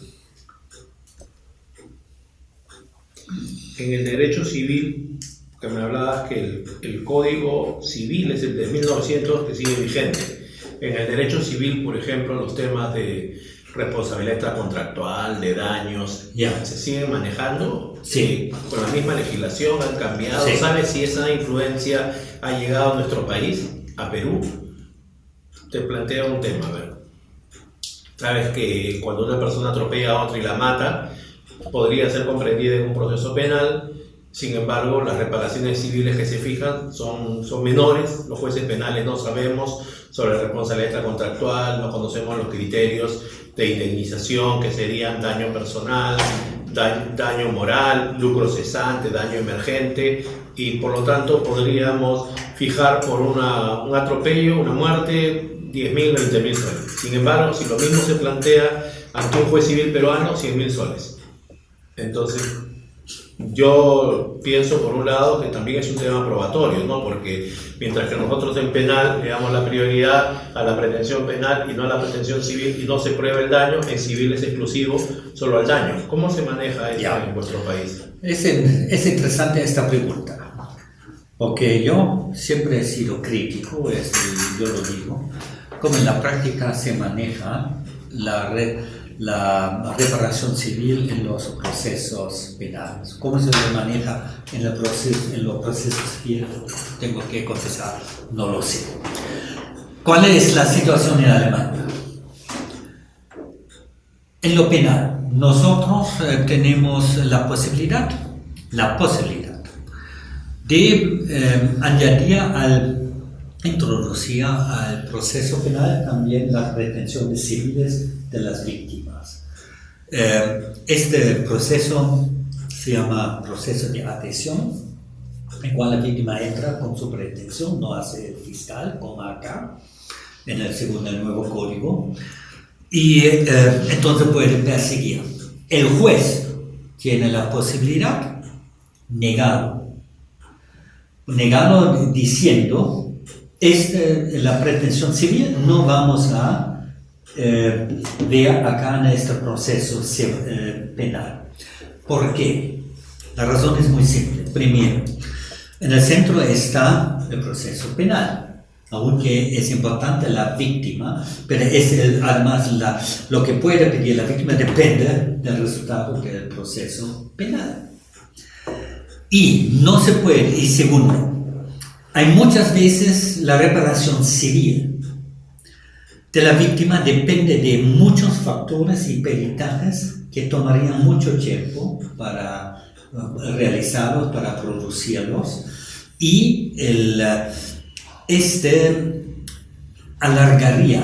En el derecho civil, que me hablabas que el Código Civil es el de 1900 que sigue vigente. En el derecho civil, por ejemplo, los temas de responsabilidad extracontractual, de daños, ¿se siguen manejando? Sí. ¿Con la misma legislación han cambiado? Sí. ¿Sabes si esa influencia ha llegado a nuestro país, a Perú? Te planteo un tema, a ver. Sabes que cuando una persona atropella a otra y la mata, podría ser comprendida en un proceso penal. Sin embargo, las reparaciones civiles que se fijan son menores. Los jueces penales no sabemos sobre la responsabilidad extracontractual, no conocemos los criterios de indemnización, que serían daño personal, daño moral, lucro cesante, daño emergente, y por lo tanto podríamos fijar por un atropello, una muerte, 10.000, 20.000 soles. Sin embargo, si lo mismo se plantea ante un juez civil peruano, 100.000 soles. Entonces, yo pienso por un lado que también es un tema probatorio, ¿no? Porque mientras que nosotros en penal le damos la prioridad a la pretensión penal y no a la pretensión civil y no se prueba el daño, en civil es exclusivo solo al daño. ¿Cómo se maneja eso en vuestro país? Es interesante esta pregunta, porque yo siempre he sido crítico, yo lo digo, cómo en la práctica se maneja la reparación civil en los procesos penales. ¿Cómo se maneja en los procesos civiles? Tengo que confesar, no lo sé. ¿Cuál es la situación en Alemania? En lo penal, nosotros tenemos la posibilidad de introducir al proceso penal también las retenciones civiles de las víctimas. Este proceso se llama proceso de adhesión, en el cual la víctima entra con su pretensión, no hace el fiscal, como acá, según el nuevo código, y entonces puede perseguir. El juez tiene la posibilidad negado diciendo la pretensión civil no vamos a ver acá en este proceso penal. ¿Por qué? La razón es muy simple. Primero, en el centro está el proceso penal, aunque es importante la víctima, pero además lo que puede pedir la víctima depende del resultado del proceso penal. Y no se puede, y segundo, hay muchas veces la reparación civil de la víctima depende de muchos factores y peritajes que tomarían mucho tiempo para realizarlos, para producirlos, y alargaría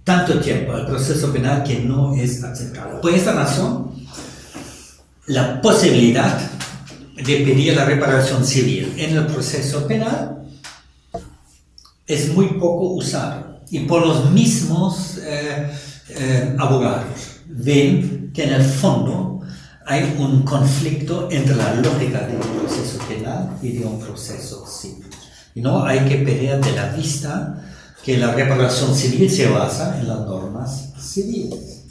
tanto tiempo al proceso penal que no es aceptable. Por esta razón, la posibilidad de pedir la reparación civil en el proceso penal es muy poco usado, y por los mismos abogados ven que en el fondo hay un conflicto entre la lógica de un proceso penal y de un proceso civil. Y no hay que perder de la vista que la reparación civil se basa en las normas civiles.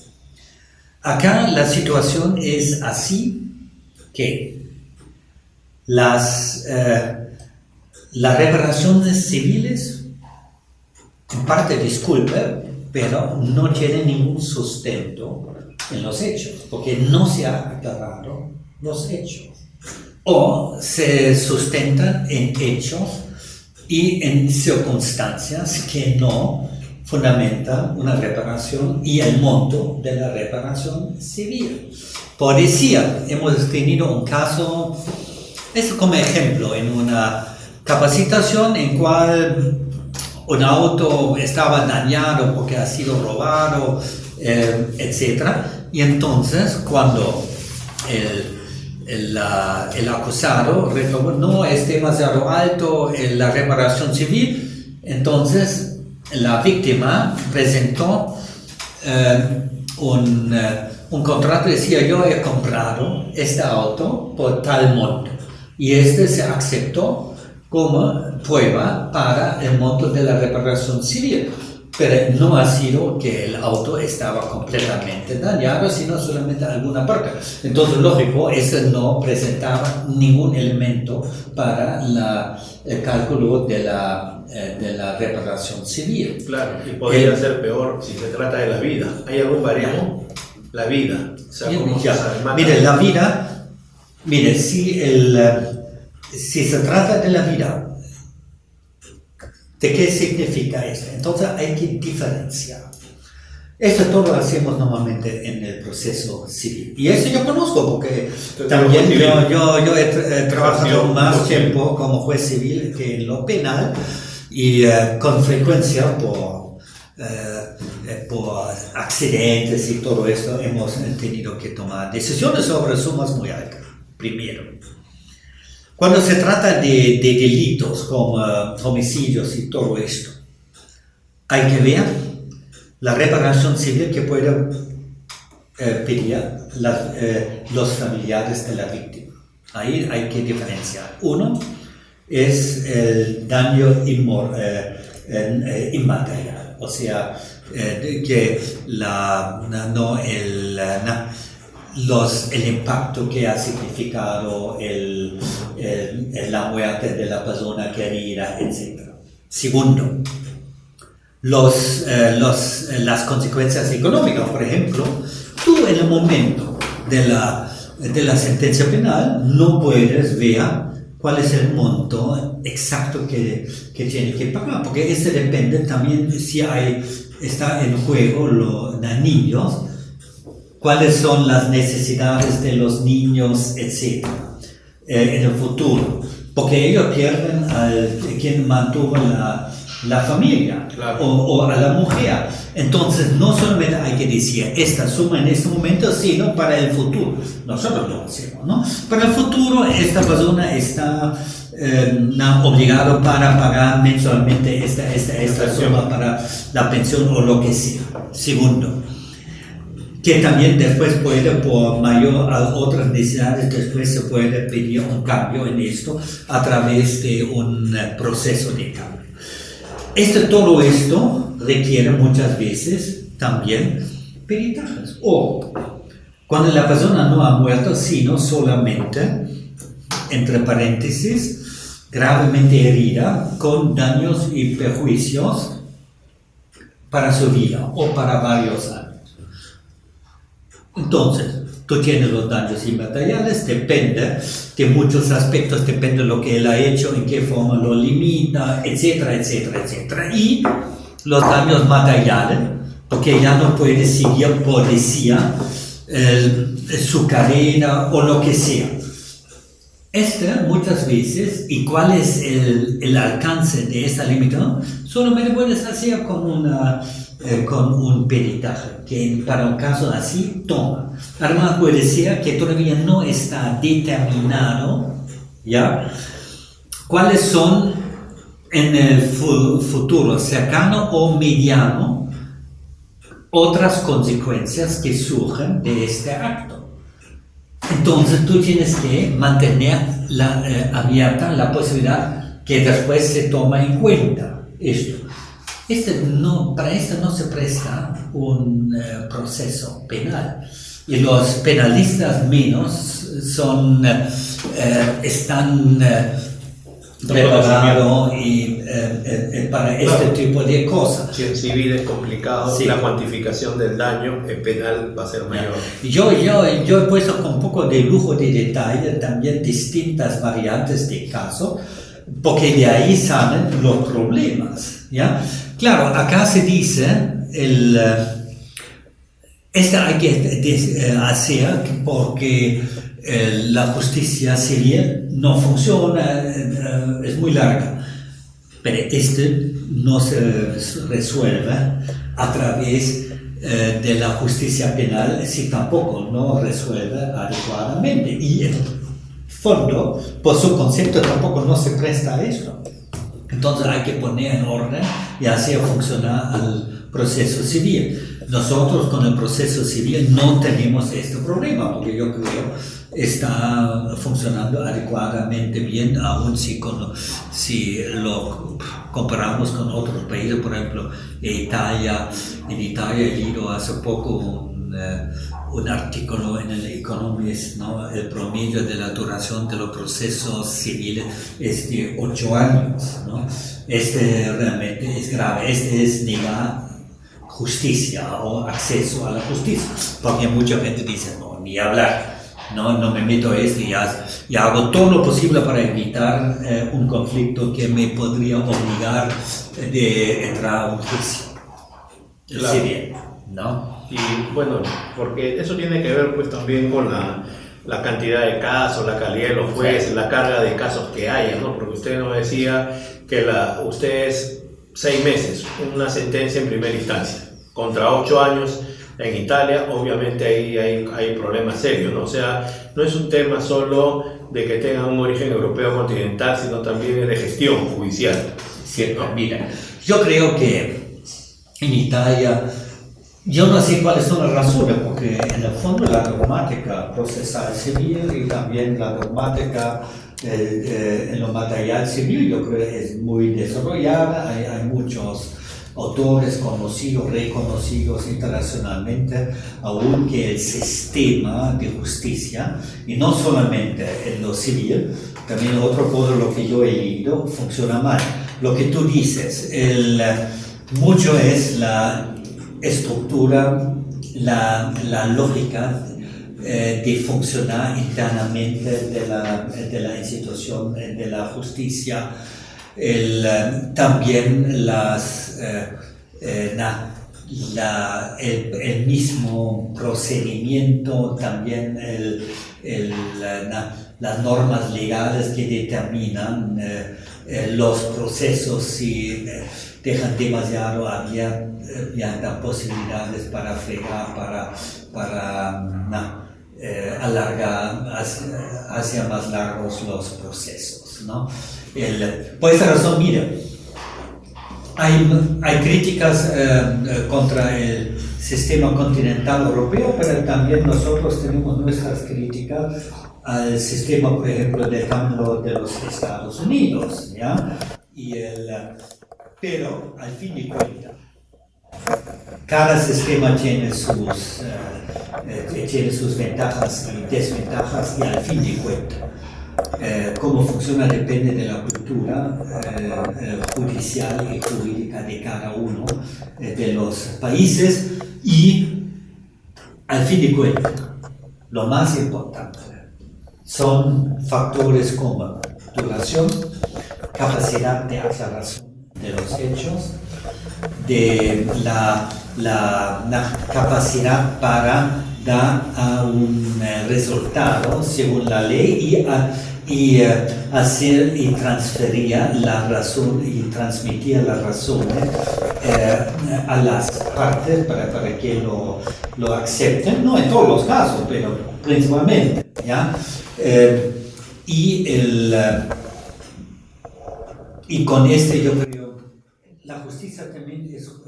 Acá la situación es así que las reparaciones civiles, en parte disculpe, pero no tienen ningún sustento en los hechos, porque no se han aclarado los hechos, o se sustentan en hechos y en circunstancias que no fundamentan una reparación y el monto de la reparación civil. Por decir, hemos tenido un caso, es como ejemplo, en una capacitación en cual un auto estaba dañado porque ha sido robado, etc. Y entonces cuando el acusado reclamó, no, es demasiado alto la reparación civil, entonces la víctima presentó un contrato, decía, yo he comprado este auto por tal monto, y este se aceptó como prueba para el monto de la reparación civil, pero no ha sido que el auto estaba completamente dañado, sino solamente alguna parte. Entonces, lógico, eso no presentaba ningún elemento para el cálculo de la reparación civil. Claro, y podría ser peor si se trata de la vida. ¿Hay algún baremo? La vida. O sea, ¿cómo se sabe? Mire, la vida, mire, si se trata de la vida, ¿de qué significa esto? Entonces hay que diferenciar. Esto todo lo hacemos normalmente en el proceso civil. Y eso yo conozco porque también yo he trabajado más tiempo como juez civil que en lo penal, y con frecuencia por accidentes y todo esto hemos tenido que tomar decisiones sobre sumas muy altas. Primero, cuando se trata de delitos como homicidios y todo esto, hay que ver la reparación civil que puede pedía los familiares de la víctima. Ahí hay que diferenciar. Uno es el daño inmaterial, o sea, que el impacto que ha significado la muerte de la persona querida, etc. Segundo, las consecuencias económicas. Por ejemplo, tú en el momento de la sentencia penal no puedes ver cuál es el monto exacto que tiene que pagar, porque eso depende también si está en juego los niños, cuáles son las necesidades de los niños, etc. En el futuro, porque ellos pierden a quien mantuvo la familia, claro, o a la mujer. Entonces no solamente hay que decir esta suma en este momento, sino para el futuro. Nosotros lo hacemos, ¿no? Para el futuro esta persona está obligada para pagar mensualmente esta suma para la pensión o lo que sea. Segundo, que también después puede, por mayor a otras necesidades, después se puede pedir un cambio en esto a través de un proceso de cambio. Todo esto requiere muchas veces también peritajes. O cuando la persona no ha muerto, sino solamente, entre paréntesis, gravemente herida, con daños y perjuicios para su vida o para varios años. Entonces, tú tienes los daños inmateriales, depende de muchos aspectos, depende de lo que él ha hecho, en qué forma lo limita, etcétera, etcétera, etcétera. Y los daños materiales, porque ya no puede seguir por decía su carrera o lo que sea. Muchas veces, ¿y cuál es el alcance de esta limitación? Solamente puedes hacer con un peritaje, que para un caso así toma. Además puede ser que todavía no está determinado, ¿ya?, cuáles son en el futuro cercano o mediano otras consecuencias que surgen de este acto. Entonces tú tienes que mantener abierta la posibilidad que después se toma en cuenta esto. Para esto no se presta un proceso penal, y los penalistas menos están preparados para este tipo de cosas. Si en civil es complicado, sí, la cuantificación del daño en penal va a ser mayor. Yo he puesto con un poco de lujo de detalle también distintas variantes de caso, porque de ahí salen los problemas, ¿ya? Claro, acá se dice, hay que hacer porque la justicia civil no funciona, es muy larga, pero no se resuelve a través de la justicia penal si tampoco no resuelve adecuadamente. Y en fondo, por su concepto, tampoco no se presta a esto. Entonces hay que poner en orden y hacer funcionar al proceso civil. Nosotros con el proceso civil no tenemos este problema, porque yo creo está funcionando adecuadamente bien, aun si lo comparamos con otros países. Por ejemplo, en Italia he leído hace poco un artículo en el Economist, ¿no? El promedio de la duración de los procesos civiles es de 8 años, ¿no? Realmente es grave. Es negar justicia o acceso a la justicia, porque mucha gente dice, no, ni hablar, no me meto a esto y hago todo lo posible para evitar un conflicto que me podría obligar de entrar a un juicio. Claro. Civil, ¿no? Y bueno, porque eso tiene que ver pues también con la cantidad de casos, la calidad de los jueces, la carga de casos que haya, ¿no? Porque usted nos decía que usted es 6 meses, una sentencia en primera instancia, contra 8 años en Italia. Obviamente ahí hay problemas serios, ¿no? O sea, no es un tema solo de que tengan un origen europeo continental, sino también de gestión judicial. Cierto, mira, yo creo que en Italia Yo no sé cuáles son las razones, porque en el fondo la dogmática procesal civil y también la dogmática en lo material civil, yo creo que es muy desarrollada. Hay muchos autores conocidos, reconocidos internacionalmente, aún que el sistema de justicia, y no solamente en lo civil, también otro por lo que yo he leído, funciona mal. Lo que tú dices, mucho es la estructura, la lógica de funcionar internamente de la institución de la justicia, también el mismo procedimiento, también las normas legales que determinan los procesos, si dejan demasiado abiertas posibilidades para fregar, para alargar hacia más largos los procesos, ¿no? Por esa razón, mira, hay críticas contra el sistema continental europeo, pero también nosotros tenemos nuestras críticas al sistema, por ejemplo, de cambio de los Estados Unidos, ¿ya? Pero al fin de cuentas, cada sistema tiene sus ventajas y desventajas, y al fin de cuentas, cómo funciona depende de la cultura judicial y jurídica de cada uno de los países, y al fin de cuentas, lo más importante son factores como duración, capacidad de aclaración de los hechos, de la capacidad para dar a un resultado según la ley y hacer y transferir la razón y transmitir las razones a las partes para que lo acepten, no en todos los casos, pero principalmente, ¿ya? Y con yo creo, la justicia también es un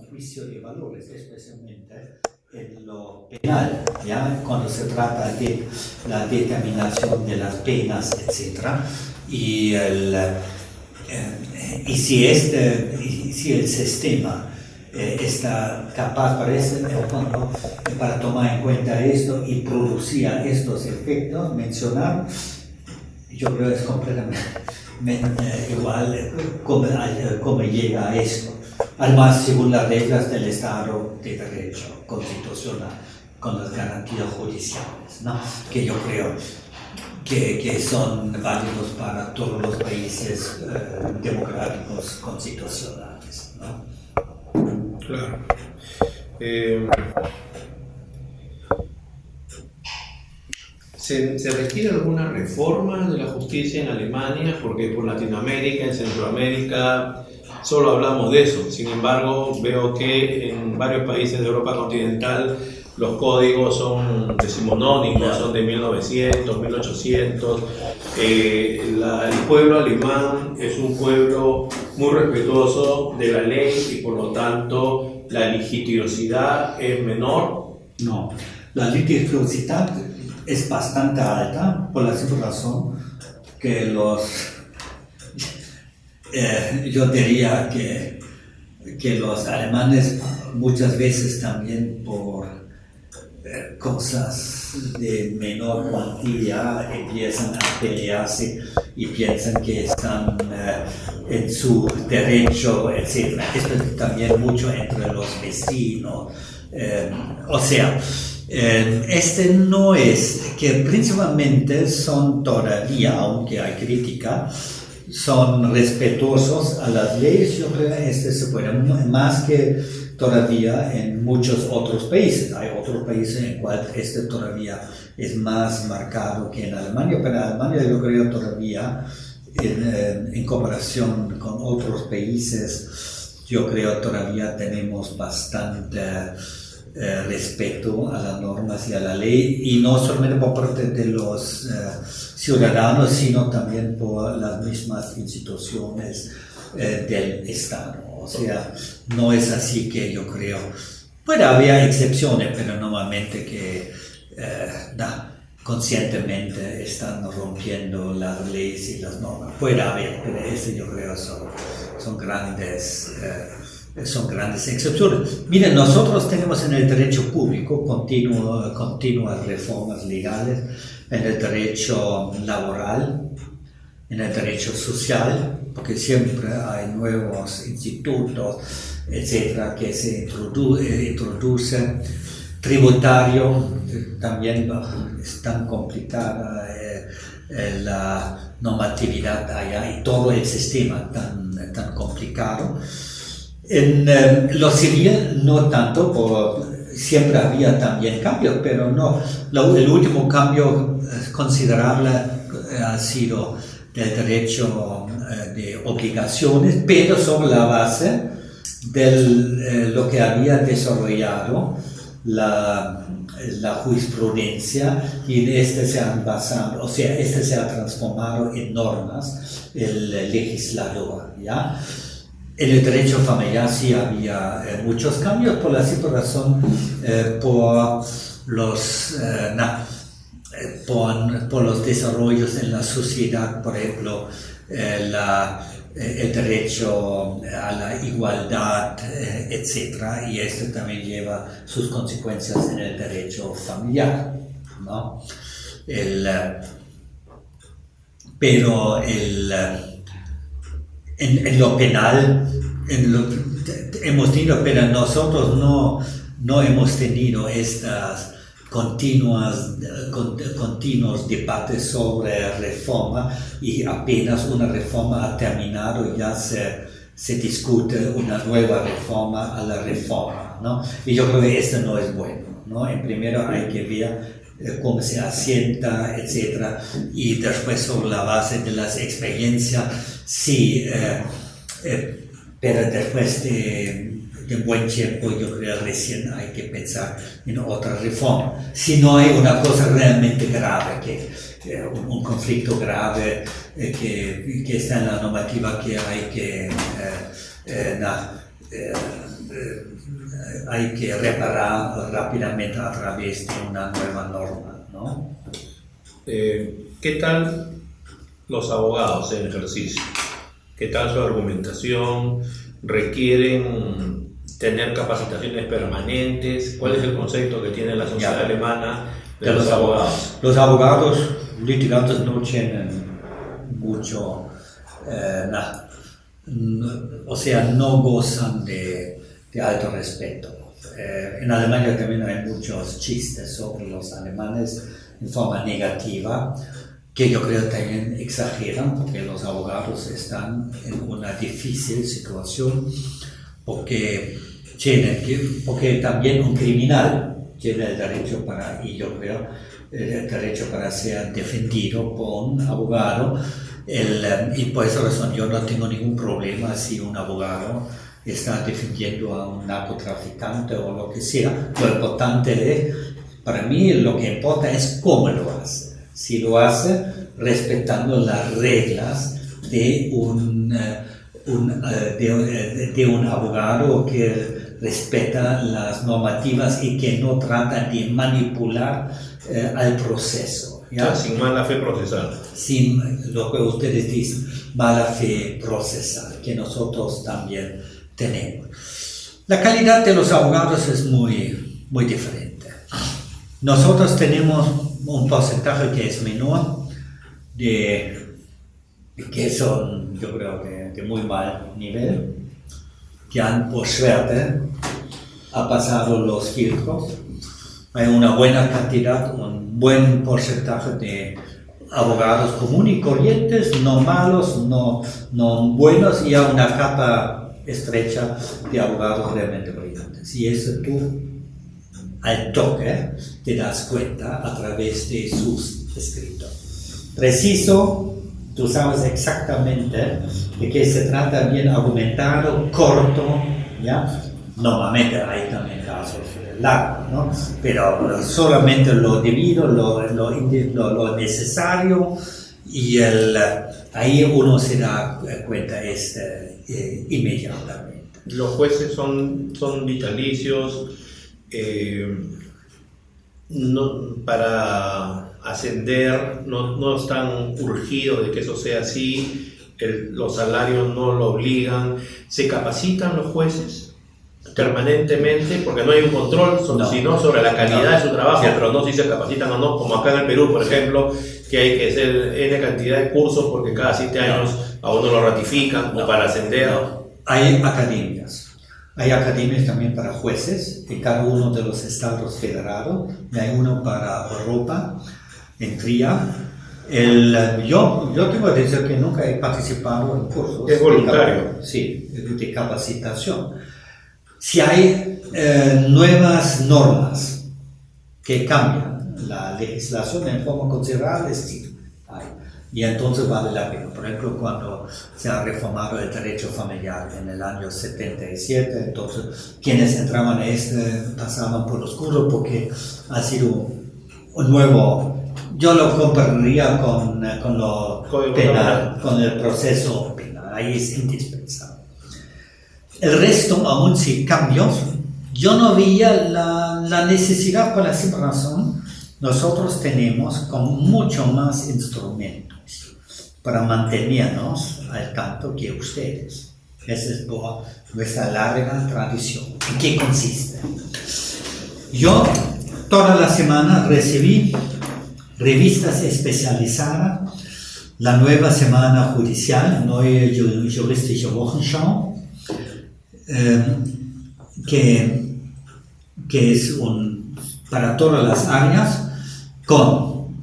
juicio de valores, especialmente en lo penal, ¿ya? Cuando se trata de la determinación de las penas, etc. Y si el sistema está capaz para tomar en cuenta esto y producir estos efectos mencionados, yo creo que es completamente igual cómo llega a esto. Además, según las reglas del Estado de Derecho constitucional, con las garantías judiciales, ¿no? Que yo creo que son válidos para todos los países democráticos constitucionales, ¿no? Claro. ¿Se requiere alguna reforma de la justicia en Alemania? Porque por Latinoamérica, en Centroamérica, solo hablamos de eso. Sin embargo, veo que en varios países de Europa continental los códigos son decimonónicos, son de 1900, 1800. El pueblo alemán es un pueblo muy respetuoso de la ley y por lo tanto la litigiosidad es menor. No, la litigiosidad es bastante alta por la simple razón que yo diría que los alemanes muchas veces también por cosas de menor cuantía empiezan a pelearse y piensan que están en su derecho, etc. Esto también mucho entre los vecinos. O sea, no es que principalmente son todavía, aunque hay crítica, son respetuosos a las leyes. Yo creo que se puede más que todavía en muchos otros países. Hay otros países en los cuales todavía es más marcado que en Alemania, pero en Alemania yo creo todavía en comparación con otros países, yo creo todavía tenemos bastante respeto a las normas y a la ley, y no solamente por parte de los ciudadanos, sino también por las mismas instituciones del Estado. O sea, no es así que yo creo Puede haber excepciones, pero normalmente que conscientemente están rompiendo las leyes y las normas. Puede haber, pero eso yo creo son grandes excepciones. Miren, nosotros tenemos en el derecho público continuas reformas legales, en el derecho laboral, en el derecho social, porque siempre hay nuevos institutos, etcétera, que se introducen. Tributario, también es tan complicada la normatividad allá y todo el sistema tan complicado. En lo civil no tanto, siempre había también cambios, pero no. El último cambio considerable ha sido del derecho de obligaciones, pero sobre la base de lo que había desarrollado la jurisprudencia, y en este se han basado, o sea, este se ha transformado en normas el legislador, ¿ya? En el derecho familiar sí había muchos cambios por la simple razón por los desarrollos en la sociedad, por ejemplo, el derecho a la igualdad, etc. Y esto también lleva sus consecuencias en el derecho familiar, ¿no? Pero en lo penal hemos tenido, pero nosotros no hemos tenido estas continuos debates sobre reforma, y apenas una reforma ha terminado ya se discute una nueva reforma a la reforma, ¿no? Y yo creo que esto no es bueno, ¿no? En primero hay que ver cómo se asienta, etc. Y después sobre la base de las experiencias, sí, pero después de buen tiempo yo creo que recién hay que pensar en otra reforma. Si no hay una cosa realmente grave, un conflicto grave que está en la normativa, que hay que reparar rápidamente a través de una nueva norma, ¿no? ¿Qué tal los abogados en ejercicio? ¿Qué tal su argumentación? ¿Requieren tener capacitaciones permanentes? ¿Cuál es el concepto que tiene la sociedad alemana de los abogados? Los abogados litigantes no tienen mucho, o sea, no gozan de alto respeto. En Alemania también hay muchos chistes sobre los alemanes en forma negativa, que yo creo también exageran, porque los abogados están en una difícil situación, porque también un criminal tiene el derecho el derecho para ser defendido por un abogado, y por esa razón yo no tengo ningún problema si un abogado está defendiendo a un narcotraficante o lo que sea. Lo importante para mí, lo que importa es cómo lo hace. Si lo hace respetando las reglas de un abogado que respeta las normativas y que no trata de manipular al proceso, ¿ya? Sin mala fe procesal. Sin lo que ustedes dicen, mala fe procesal, que nosotros también tenemos. La calidad de los abogados es muy, muy diferente. Nosotros tenemos un porcentaje que es menor, que son, yo creo que de muy mal nivel, que han, por suerte, pasado los filtros. Hay una buena cantidad, un buen porcentaje de abogados comunes y corrientes, no malos, no buenos, y a una capa estrecha de abogados realmente brillantes. Y eso tú, al toque, te das cuenta a través de sus escritos. Preciso, tú sabes exactamente de qué se trata, bien argumentado, corto, ¿ya? Normalmente hay también casos largos, ¿no? Pero solamente lo debido, lo necesario, y ahí uno se da cuenta inmediatamente. Los jueces son vitalicios, para ascender, no están urgidos de que eso sea así, los salarios no lo obligan. ¿Se capacitan los jueces permanentemente? Porque no hay un control, sino sobre la calidad de su trabajo, pero no si se capacitan o no, como acá en el Perú, por ejemplo, que hay que hacer N cantidad de cursos porque cada 7 años a uno lo ratifican o para ascender. Hay academias. Hay academias también para jueces de cada uno de los estados federados. Hay uno para Europa, en TRIA. Yo tengo que decir que nunca he participado en cursos. Es voluntario. De capacitación. Si hay nuevas normas que cambian la legislación en forma considerable, sí hay. Y entonces vale la pena. Por ejemplo, cuando se ha reformado el derecho familiar en el año 77, entonces quienes entraban a pasaban por los cursos porque ha sido un nuevo. Yo lo compararía con lo penal, con el proceso penal. Ahí es indispensable. El resto, aún sin cambios, yo no veía la necesidad por la simple razón. Nosotros tenemos con mucho más instrumentos para mantenernos al tanto que ustedes. Esa es por nuestra larga tradición. ¿En qué consiste? Yo toda la semana recibí revistas especializadas, la Nueva Semana Judicial, Neue Juristische Wochenschau, que es para todas las áreas, con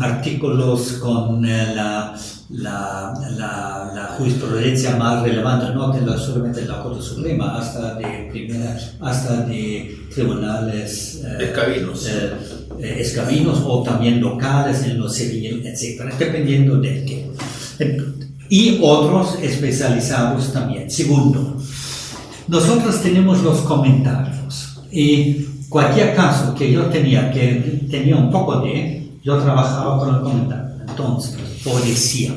artículos, con la jurisprudencia más relevante, no solamente de la Corte Suprema, hasta de tribunales escabinos o también locales en lo civil, etc., dependiendo del qué. Y otros especializados también. Segundo, nosotros tenemos los comentarios y cualquier caso que yo tenía un poco yo trabajaba con el comentario. Entonces, por decir,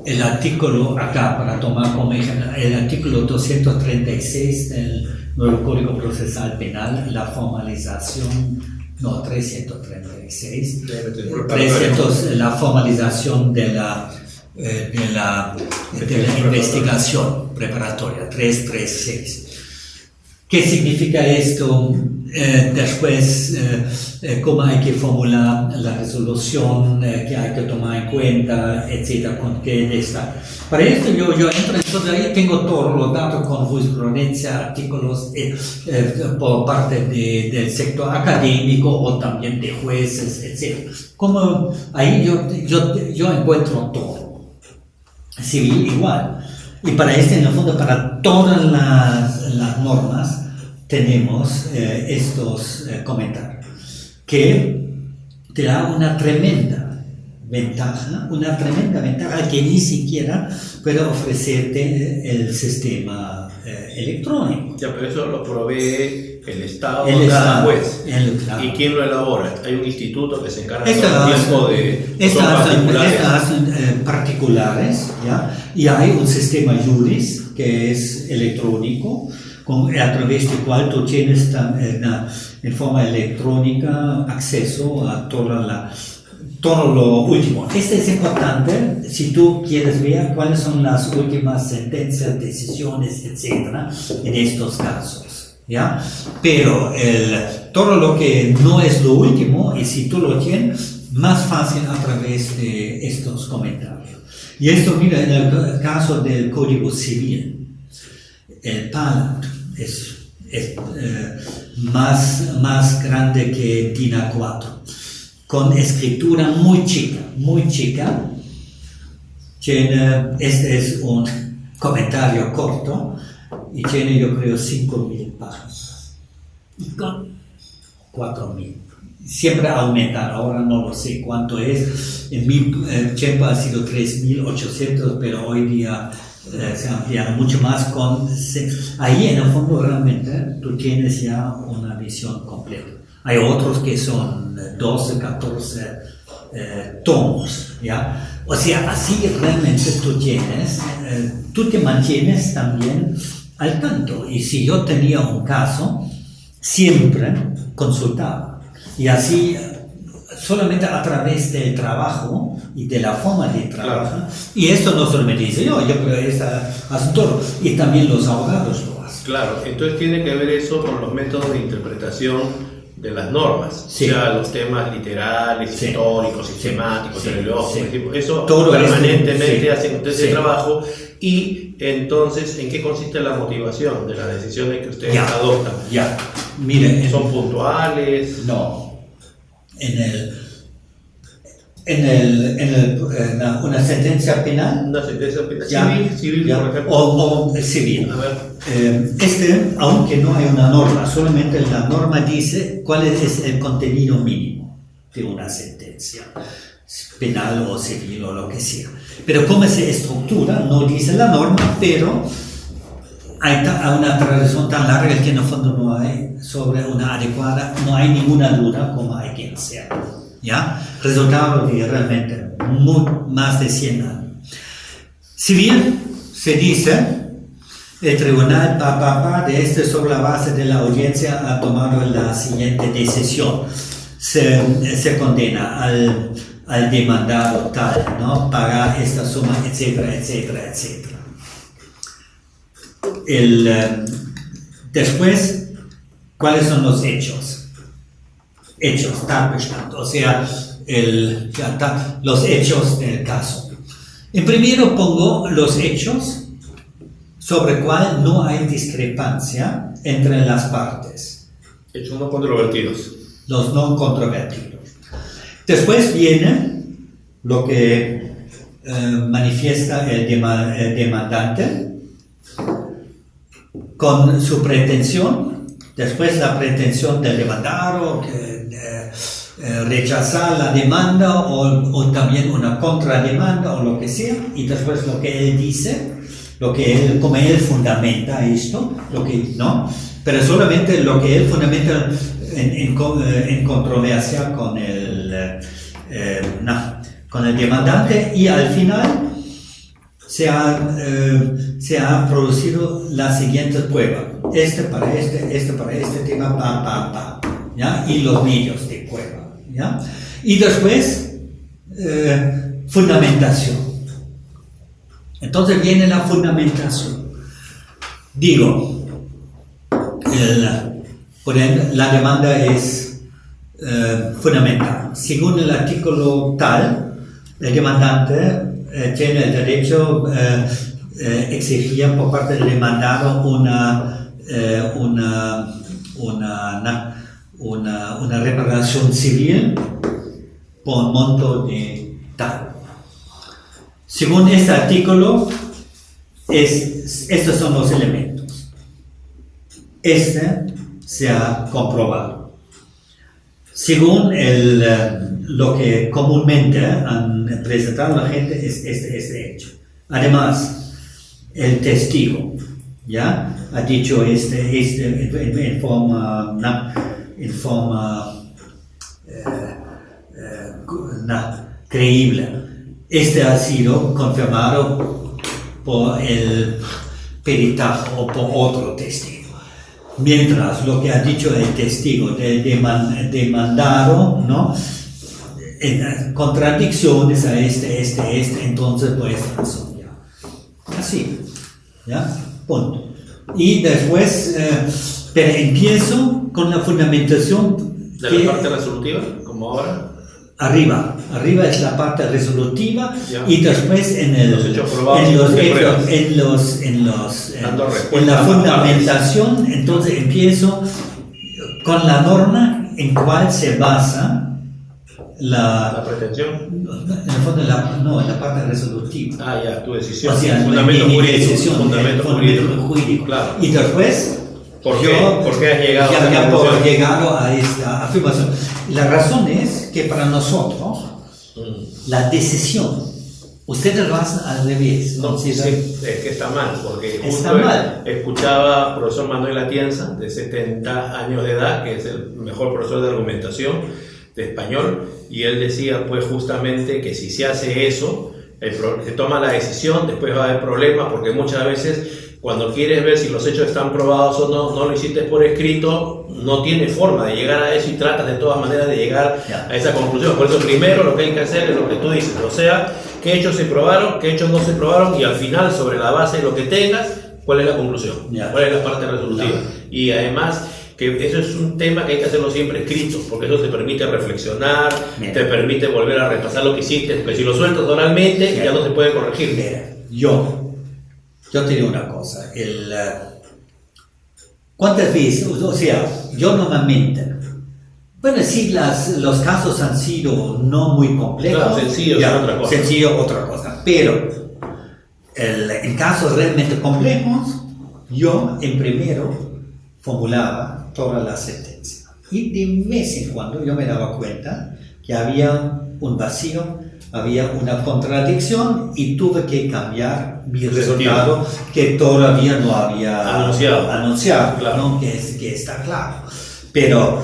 el artículo acá, para tomar como ejemplo, el artículo 236 del nuevo Código Procesal Penal, la formalización, 336, la formalización de la investigación preparatoria, 336. ¿Qué significa esto? Después, cómo hay que formular la resolución que hay que tomar en cuenta, etcétera, con qué está. Para esto yo entro, entonces ahí tengo todos los datos con jurisprudencia, artículos por parte del sector académico o también de jueces, etcétera. Como ahí yo encuentro todo. Civil igual. Y para en el fondo, para todas las normas, tenemos estos comentarios que te da una tremenda ventaja que ni siquiera puede ofrecerte el sistema electrónico. Ya, pero eso lo provee el Estado, cada juez. ¿Y quién lo elabora? Hay un instituto que se encarga todo el tiempo de... Estas particulares, ¿ya? Y hay un sistema Juris que es electrónico, a través del cual tú tienes en forma electrónica acceso a todo lo último. Esto es importante si tú quieres ver cuáles son las últimas sentencias, decisiones, etcétera, en estos casos, ¿ya? Pero todo lo que no es lo último, y si tú lo tienes, más fácil a través de estos comentarios. Y esto, mira, en el caso del Código Civil, el PALAT es más grande que DIN A4, con escritura muy chica. Este es un comentario corto y tiene, yo creo, 5.000 páginas. Y con 4.000. Siempre aumenta, ahora no lo sé cuánto es. En mi tiempo ha sido 3.800, pero hoy día se ampliaron mucho más. Ahí en el fondo realmente tú tienes ya una visión completa. Hay otros que son 12, 14 tomos, ¿ya? O sea, así realmente tú te mantienes también al tanto. Y si yo tenía un caso, siempre consultaba. Y así, solamente a través del trabajo y de la forma de trabajar. Claro. Y esto no solamente dice yo creo que es asunto, y también los abogados lo hacen. Claro, entonces tiene que ver eso con los métodos de interpretación de las normas, Sí. o sea, los temas literales, Sí. históricos, Sí. sistemáticos, Sí. teleológicos, Sí. eso Todo permanentemente sí. hacen ustedes Sí. ese trabajo. Y entonces, ¿en qué consiste la motivación de las decisiones que ustedes adoptan? Ya, mire, ¿Son puntuales? no, una sentencia penal, ¿Una sentencia penal? ya, Civil, ya, por ejemplo. o civil. A ver. Aunque no hay una norma, solamente la norma dice cuál es el contenido mínimo de una sentencia penal o civil o lo que sea. Pero cómo se estructura, no dice la norma, pero hay una tradición tan larga que en el fondo no hay sobre una adecuada, no hay ninguna duda cómo hay que hacerlo. ¿Ya? Resultado de realmente más de 100 años. Si bien se dice, el tribunal sobre la base de la audiencia ha tomado la siguiente decisión. Se condena al demandado tal, ¿no? Pagar esta suma, etcétera, etcétera, etcétera. Después, ¿cuáles son los hechos? Hechos, Tatbestand, o sea, los hechos del caso. En primero pongo los hechos sobre cuál no hay discrepancia entre las partes. Hechos no controvertidos. Los no controvertidos. Después viene lo que manifiesta el demandante con su pretensión, después la pretensión del demandado que rechazar la demanda o también una contrademanda o lo que sea, y después lo que él dice, como él fundamenta esto, ¿no? Pero solamente lo que él fundamenta en controversia con el demandante, y al final se ha producido la siguiente prueba, para este tema, ¿ya? Y los medios de prueba, ¿ya? Y después fundamentación. Entonces viene la fundamentación. Digo, por ejemplo, la demanda es fundamental. Según el artículo tal, el demandante tiene el derecho exigir por parte del demandado una reparación civil por un monto de tal. Según este artículo, estos son los elementos. Se ha comprobado. Según lo que comúnmente han presentado la gente es este hecho. Además, el testigo, ¿ya? Ha dicho en forma creíble. Ha sido confirmado por el peritaje o por otro testigo. Mientras lo que ha dicho el testigo del demandado, ¿no? En contradicciones a entonces por esta razón, ya. Así, ¿ya? Punto. Y después, pero empiezo con la fundamentación ¿De la parte resolutiva, como ahora? Arriba es la parte resolutiva, ya. Y después en la fundamentación, entonces empiezo con la norma en cual se basa la pretensión. En el fondo, la parte resolutiva. Ah, ya, tu decisión. O sea, fundamento fundamento jurídico. Claro. Y después, ¿Por qué has llegado a esta conclusión? Llegado a esta afirmación. La razón es que para nosotros, la decisión, ustedes lo hacen al revés. No, sí, es que está mal, porque está mal. Escuchaba al profesor Manuel Atienza, de 70 años de edad, que es el mejor profesor de argumentación de español, y él decía pues justamente que si se hace eso, se toma la decisión, después va a haber problemas, porque muchas veces cuando quieres ver si los hechos están probados o no, no lo hiciste por escrito, no tiene forma de llegar a eso y tratas de todas maneras de llegar a esa conclusión. Por eso primero lo que hay que hacer es lo que tú dices, o sea, qué hechos se probaron, qué hechos no se probaron y al final, sobre la base de lo que tengas, cuál es la conclusión, cuál es la parte resolutiva. Y además, que eso es un tema que hay que hacerlo siempre escrito, porque eso te permite reflexionar, te permite volver a repasar lo que hiciste, porque si lo sueltas oralmente ya no se puede corregir. Mira, yo te digo una cosa, ¿cuántas veces? O sea, yo normalmente, bueno, sí, los casos han sido no muy complejos. Claro, sencillos es otra cosa. Sencillo, otra cosa. Pero en casos realmente complejos, yo en primero formulaba toda la sentencia. Y de vez en cuando yo me daba cuenta que había un vacío, había una contradicción y tuve que cambiar mi resultado que todavía no había anunciado, claro. ¿no? que está claro. Pero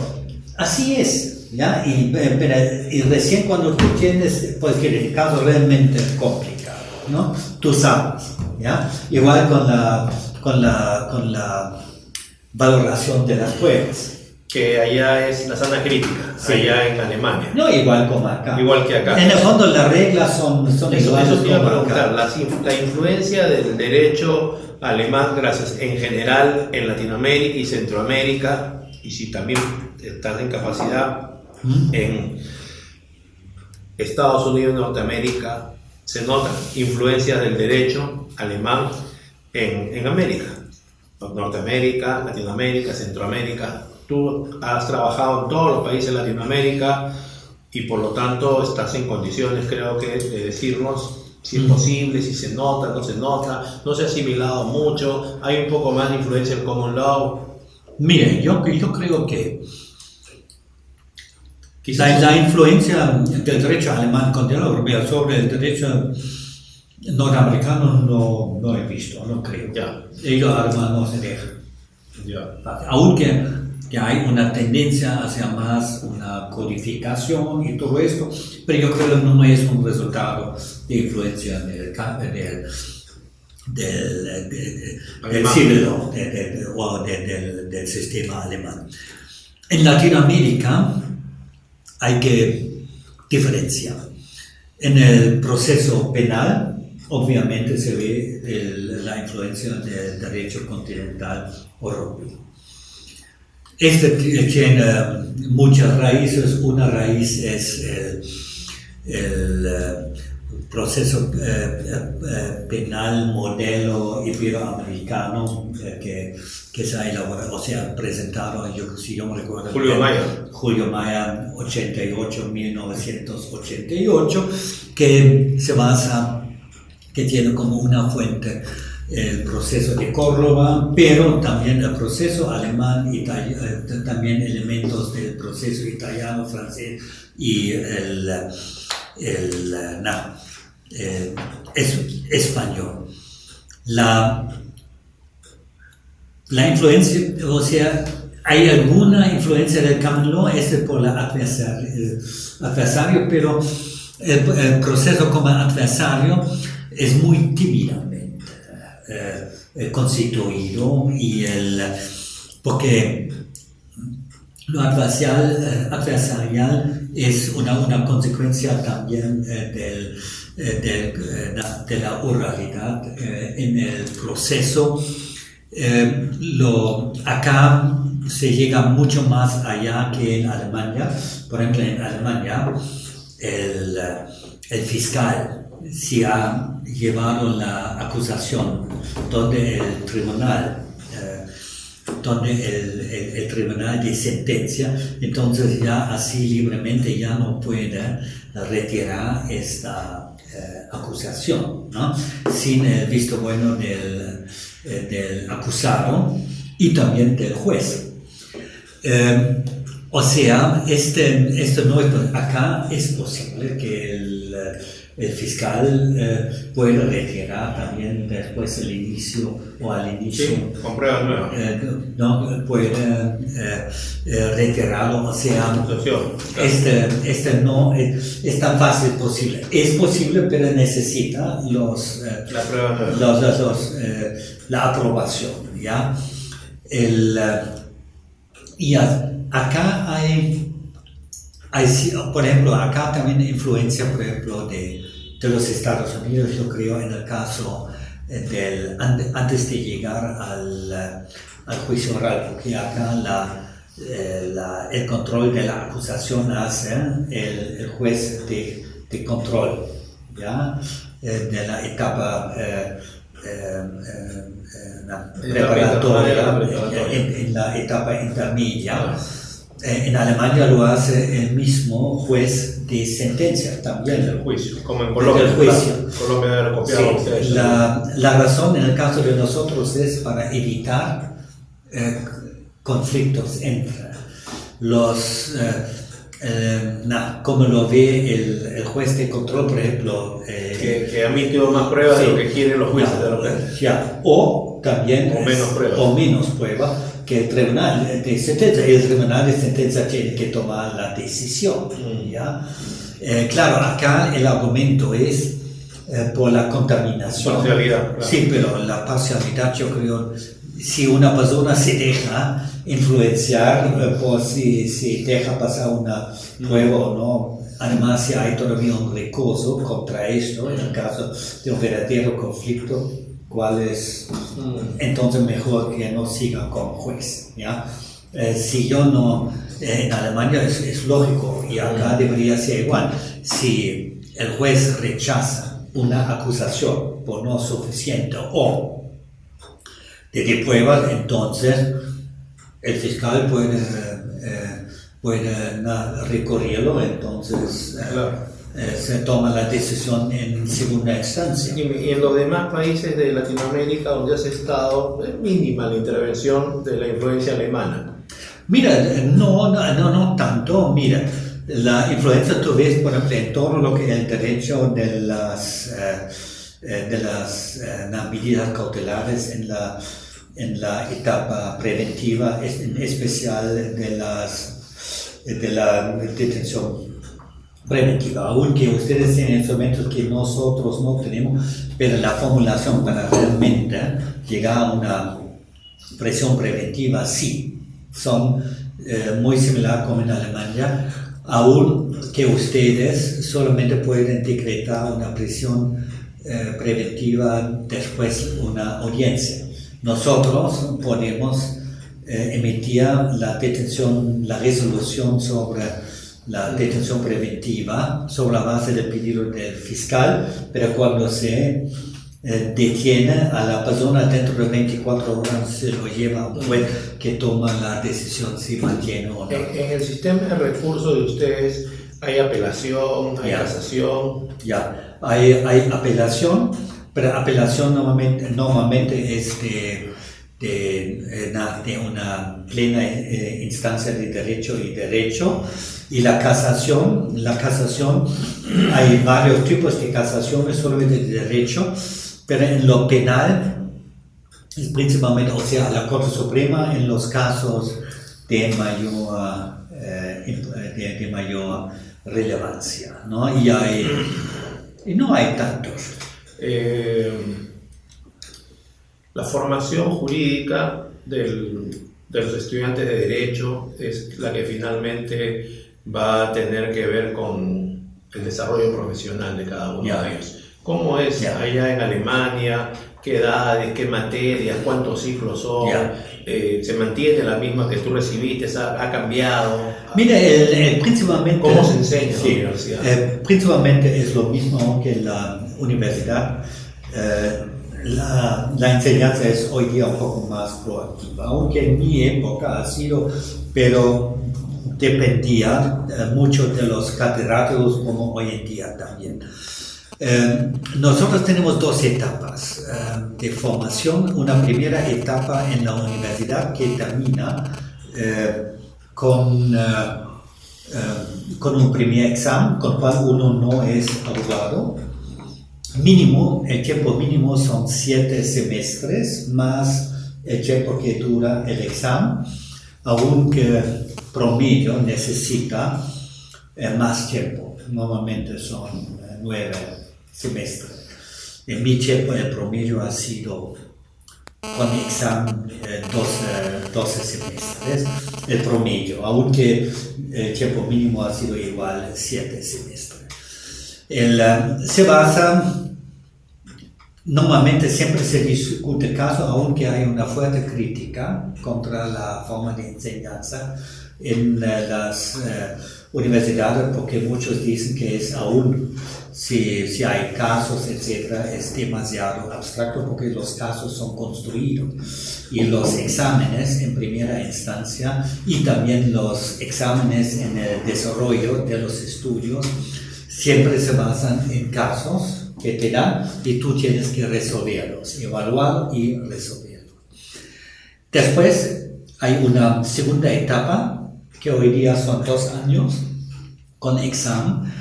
así es, ¿ya? Y recién cuando tú tienes, pues que el caso realmente complicado, ¿no? Tú sabes, ¿ya? Igual con la valoración de las pruebas. Que allá es la sana crítica, sí. Allá en Alemania. No igual como acá. Igual que acá. En el fondo las reglas son iguales. Eso te iba a como preguntar, acá. la influencia del derecho alemán, gracias, en general en Latinoamérica y Centroamérica, y si también estás en capacidad en Estados Unidos y Norteamérica, se notan influencias del derecho alemán en América, Norteamérica, Latinoamérica, Centroamérica. Tú has trabajado en todos los países de Latinoamérica y por lo tanto estás en condiciones, creo que, de decirnos si es posible, si se nota, no se ha asimilado mucho, hay un poco más de influencia del common law. Mire, yo creo que la influencia del derecho alemán contra la europea sobre el derecho norteamericano no he visto, no creo. Ya. Ellos además no se dejan. Ya. Aunque que hay una tendencia hacia más una codificación y todo esto, pero yo creo que no es un resultado de influencia del siglo o del sistema alemán. En Latinoamérica hay que diferenciar. En el proceso penal, obviamente se ve la influencia del derecho continental europeo. Este tiene muchas raíces. Una raíz es el proceso penal modelo iberoamericano que se ha elaborado, o sea, presentado, si yo me recuerdo, Julio Mayer 1988, que se basa, que tiene como una fuente el proceso de Córdoba, pero también el proceso alemán, también elementos del proceso italiano, francés y español. La influencia, o sea, hay alguna influencia del common law, por la adversario, pero el proceso como adversario es muy tímidamente constituido porque lo adversarial es una consecuencia también de la oralidad en el proceso. Acá se llega mucho más allá que en Alemania. Por ejemplo, en Alemania el fiscal se ha llevado la acusación donde el tribunal de sentencia, entonces ya así libremente ya no puede retirar esta acusación, ¿no? Sin el visto bueno del acusado y también del juez. O sea, esto no es, acá es posible que el fiscal puede retirar también después del inicio o al inicio. Sí, con pruebas nuevas. No puede retirarlo, o sea, este no es tan fácil posible. Es posible, pero necesita la aprobación, ¿ya? Y acá hay, por ejemplo, acá también influencia, por ejemplo, de los Estados Unidos, yo creo, en el caso antes de llegar al juicio oral, porque acá el control de la acusación hace el juez de control, ¿ya? De la etapa preparatoria, en la etapa intermedia. En Alemania lo hace el mismo juez de sentencia también. El juicio, como en Colombia. El juicio. Colombia debe copiar Sí, ustedes. la razón en el caso de nosotros es para evitar conflictos entre los, como lo ve el juez de control, por ejemplo. Que ha emitido más pruebas de lo que quieren los jueces de la o también o menos pruebas que el tribunal de sentencia. El tribunal de sentencia tiene que tomar la decisión. ¿Ya? Claro, acá el argumento es por la contaminación. Parcialidad. Claro. Sí, pero la parcialidad, yo creo, si una persona se deja influenciar por si deja pasar una prueba o no. Además, si hay todavía un recurso contra esto, en el caso de un verdadero conflicto, ¿cuál es? Entonces mejor que no siga como juez, ¿ya? Si yo no, en Alemania es lógico y acá debería ser igual. Si el juez rechaza una acusación por no suficiente o de pruebas, entonces el fiscal puede recurrirlo, entonces se toma la decisión en segunda instancia. Y en los demás países de Latinoamérica donde has estado, es mínima la intervención de la influencia alemana. Mira, no tanto. Mira, la influencia tú ves, por ejemplo, en todo lo que es el derecho de las medidas cautelares en la etapa preventiva, en especial de la detención preventiva, aunque ustedes tienen instrumentos que nosotros no tenemos, pero la formulación para realmente llegar a una prisión preventiva sí son muy similares como en Alemania, aun que ustedes solamente pueden decretar una prisión preventiva después una audiencia. Nosotros podemos emitir la resolución sobre la detención preventiva sobre la base del pedido del fiscal, pero cuando se detiene a la persona dentro de 24 horas se lo lleva a un juez que toma la decisión si mantiene o no. En el sistema de recursos de ustedes hay apelación, hay casación. Ya, hay apelación, pero apelación normalmente es de una plena instancia de derecho y la casación, hay varios tipos de casaciones solamente de derecho, pero en lo penal es principalmente, o sea, la Corte Suprema en los casos de mayor relevancia, ¿no? Y no hay tantos. La formación jurídica de los estudiantes de Derecho es la que finalmente va a tener que ver con el desarrollo profesional de cada uno de ellos. ¿Cómo es allá en Alemania? ¿Qué edades? ¿Qué materias? ¿Cuántos ciclos son? ¿Se mantiene la misma que tú recibiste? ¿Ha cambiado? Mira, principalmente... ¿Cómo se enseña en la universidad? Principalmente es lo mismo que en la universidad. La enseñanza es hoy día un poco más proactiva, aunque en mi época ha sido, pero dependía mucho de los catedráticos como hoy en día también. Nosotros tenemos dos etapas de formación. Una primera etapa en la universidad que termina con con un primer examen, con el cual uno no es abogado. Mínimo, el tiempo mínimo son 7 semestres, más el tiempo que dura el examen, aunque promedio necesita más tiempo. Normalmente son 9 semestres. En mi tiempo el promedio ha sido, con el examen, 12 semestres, el promedio, aunque el tiempo mínimo ha sido igual 7 semestres. Se basa, normalmente siempre se discute el caso, aunque hay una fuerte crítica contra la forma de enseñanza en las universidades, porque muchos dicen que es aún, si hay casos, etcétera, es demasiado abstracto porque los casos son construidos y los exámenes en primera instancia y también los exámenes en el desarrollo de los estudios siempre se basan en casos que te dan y tú tienes que resolverlos, evaluar y resolverlos. Después hay una segunda etapa que hoy día son 2 años con examen.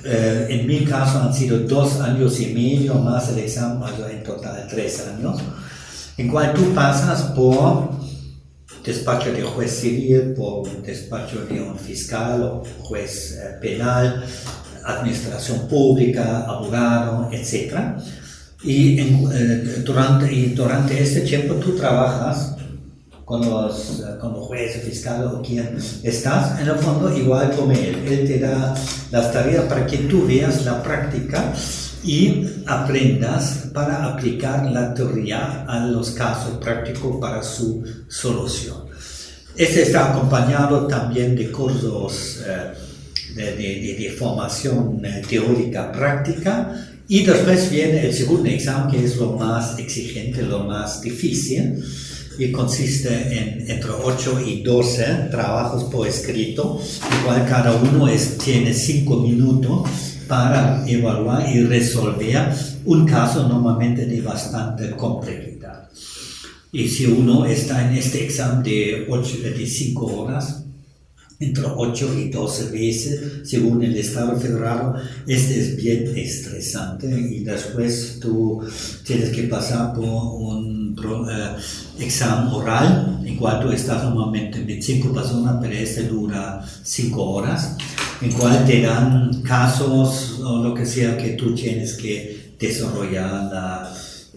En mi caso han sido 2 años y medio más el examen, also en total 3 años, en cual tú pasas por despacho de juez civil, por despacho de un fiscal o juez penal, administración pública, abogado, etc. Y durante este tiempo tú trabajas con los jueces, fiscales o quien estás, en el fondo igual como él. Él te da las tareas para que tú veas la práctica y aprendas para aplicar la teoría a los casos prácticos para su solución. Este está acompañado también de cursos de formación teórica práctica, y después viene el segundo examen, que es lo más exigente, lo más difícil, y consiste en entre 8 y 12 trabajos por escrito, igual cada uno tiene 5 minutos para evaluar y resolver un caso normalmente de bastante complejidad. Y si uno está en este examen de 5 horas, entre 8 y 12 veces, según el Estado federal, este es bien estresante, y después tú tienes que pasar por un examen oral, en cual tú estás normalmente con 5 personas, pero este dura 5 horas, en cual te dan casos o lo que sea que tú tienes que desarrollar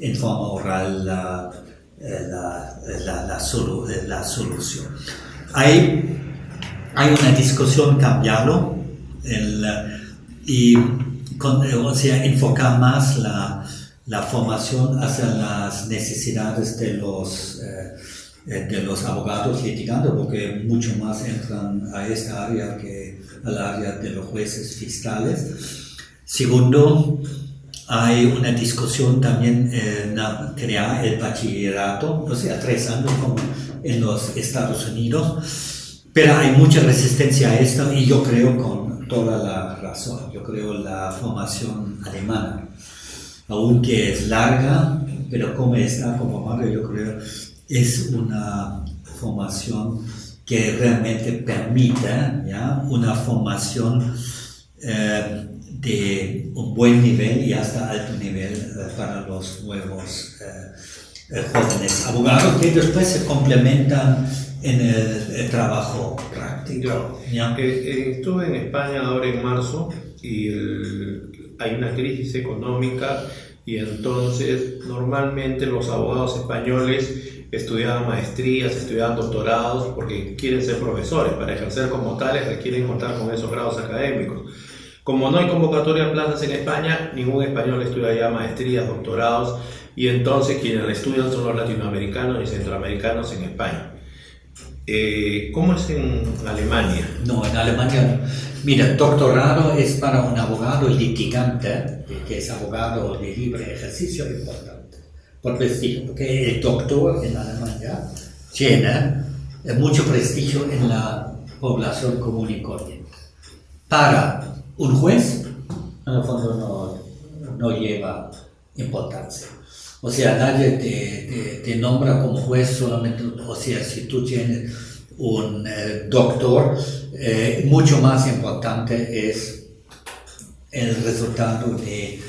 en forma oral la solución. Hay una discusión cambiarlo enfocar más la formación hacia las necesidades de los abogados litigantes, porque mucho más entran a esta área que al área de los jueces fiscales. Segundo, hay una discusión también en crear el bachillerato, 3 años como en los Estados Unidos. Pero hay mucha resistencia a esto, y yo creo con toda la razón. Yo creo la formación alemana, aunque es larga, pero como está conformada, yo creo es una formación que realmente permite una formación de un buen nivel y hasta alto nivel para los nuevos jóvenes abogados, que después se complementan en el trabajo práctico. Estuve en España ahora en marzo y hay una crisis económica, y entonces normalmente los abogados españoles estudian maestrías, estudian doctorados porque quieren ser profesores. Para ejercer como tales requieren contar con esos grados académicos. Como no hay convocatoria a plazas en España, ningún español estudia ya maestrías, doctorados, y entonces quienes la estudian son los latinoamericanos y centroamericanos en España. ¿Cómo es en Alemania? No, en Alemania, mira, doctorado es para un abogado litigante, que es abogado de libre ejercicio, importante, por prestigio, porque el doctor en Alemania tiene mucho prestigio en la población común y corriente. Para un juez, en el fondo no lleva importancia. O sea, nadie te nombra como juez solamente, o sea, si tú tienes un doctor, mucho más importante es el resultado de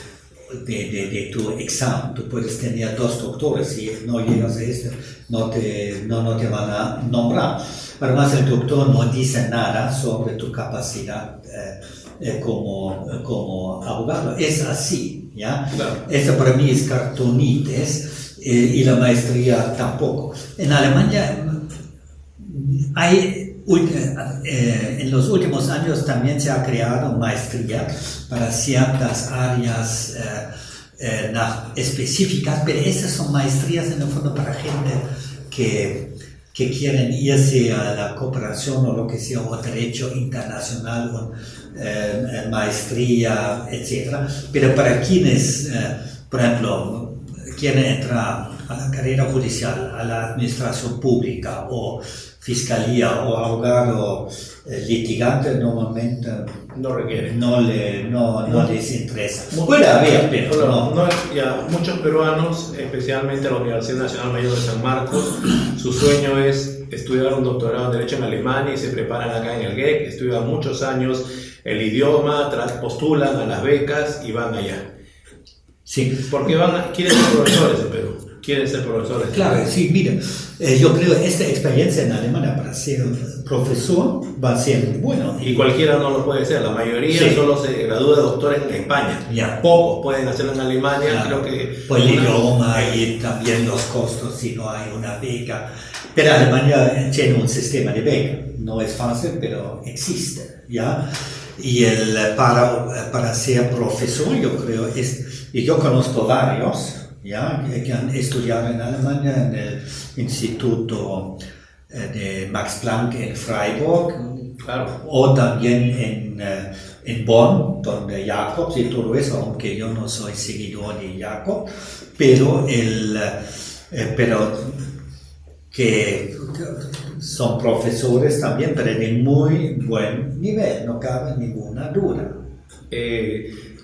tu examen. Tú puedes tener 2 doctores, si no llegas a este, no te van a nombrar. Además, el doctor no dice nada sobre tu capacidad como abogado. Es así, ¿ya? Claro. Esto para mí es cartonitis y la maestría tampoco. En Alemania en los últimos años también se ha creado maestría para ciertas áreas específicas, pero esas son maestrías en el fondo para gente que quieren irse a la cooperación o lo que sea, o derecho internacional, o maestría, etc. Pero para quienes, por ejemplo, quieren entrar a la carrera judicial, a la administración pública o fiscalía o abogado litigante, normalmente no requieren. No les interesa. Puede haber, pero no. Ya, muchos peruanos, especialmente la Universidad Nacional Mayor de San Marcos, su sueño es estudiar un doctorado en Derecho en Alemania y se preparan acá en el GEC, estudian muchos años el idioma, postulan a las becas y van allá. Sí. Porque quieren ser profesores en Perú. Quieren ser profesores. Claro, sí, mira, yo creo que esta experiencia en Alemania para ser profesor va a ser muy bueno. Y cualquiera no lo puede ser, la mayoría solo se gradúa de doctor en España. Ya. Pocos pueden hacerlo en Alemania, claro. Creo que... Por el idioma y también los costos si no hay una beca. Pero Alemania tiene un sistema de beca, no es fácil, pero existe, ¿ya? Y para ser profesor, yo creo, y yo conozco varios, ¿ya? Que han estudiado en Alemania, en el Instituto de Max Planck en Freiburg, claro. O también en Bonn, donde Jacobs y todo eso, aunque yo no soy seguidor de Jacobs, pero que son profesores también, pero de muy buen nivel, no cabe ninguna duda.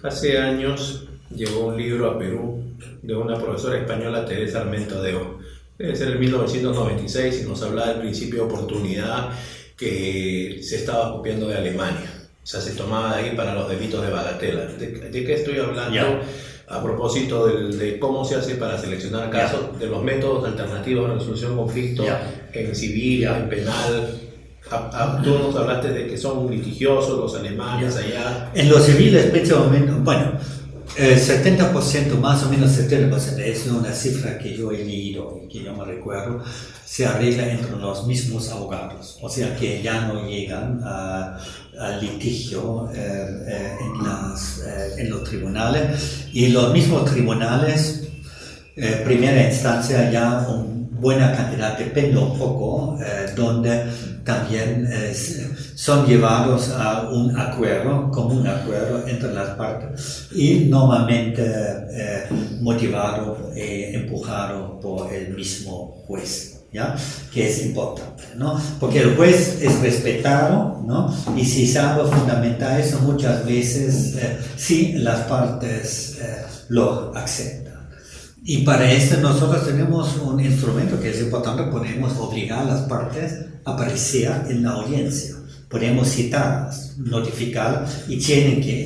Hace años llegó un libro a Perú de una profesora española, Teresa Armento Deo. Debe ser en 1996 y nos hablaba del principio de oportunidad que se estaba copiando de Alemania. O sea, se tomaba de ahí para los delitos de bagatela. ¿De qué estoy hablando? Yeah. A propósito de cómo se hace para seleccionar casos, de los métodos alternativos de resolución de conflictos en civil, en penal. Tú nos hablaste de que son litigiosos los alemanes allá. En los civiles, especialmente, bueno, 70%, más o menos 70%, es una cifra que yo he leído y que yo me recuerdo, se arregla entre los mismos abogados, o sea que ya no llegan al litigio en los tribunales, y los mismos tribunales, primera instancia, ya una buena cantidad, depende un poco, donde también son llevados a un acuerdo, común acuerdo entre las partes, y normalmente motivado e empujado por el mismo juez. ¿Ya? Que es importante, ¿no? Porque el juez es respetado, ¿no? Y si sabe fundamentar eso, muchas veces sí las partes lo aceptan. Y para esto nosotros tenemos un instrumento que es importante, podemos obligar a las partes a aparecer en la audiencia. Podemos citarlas, notificarlas y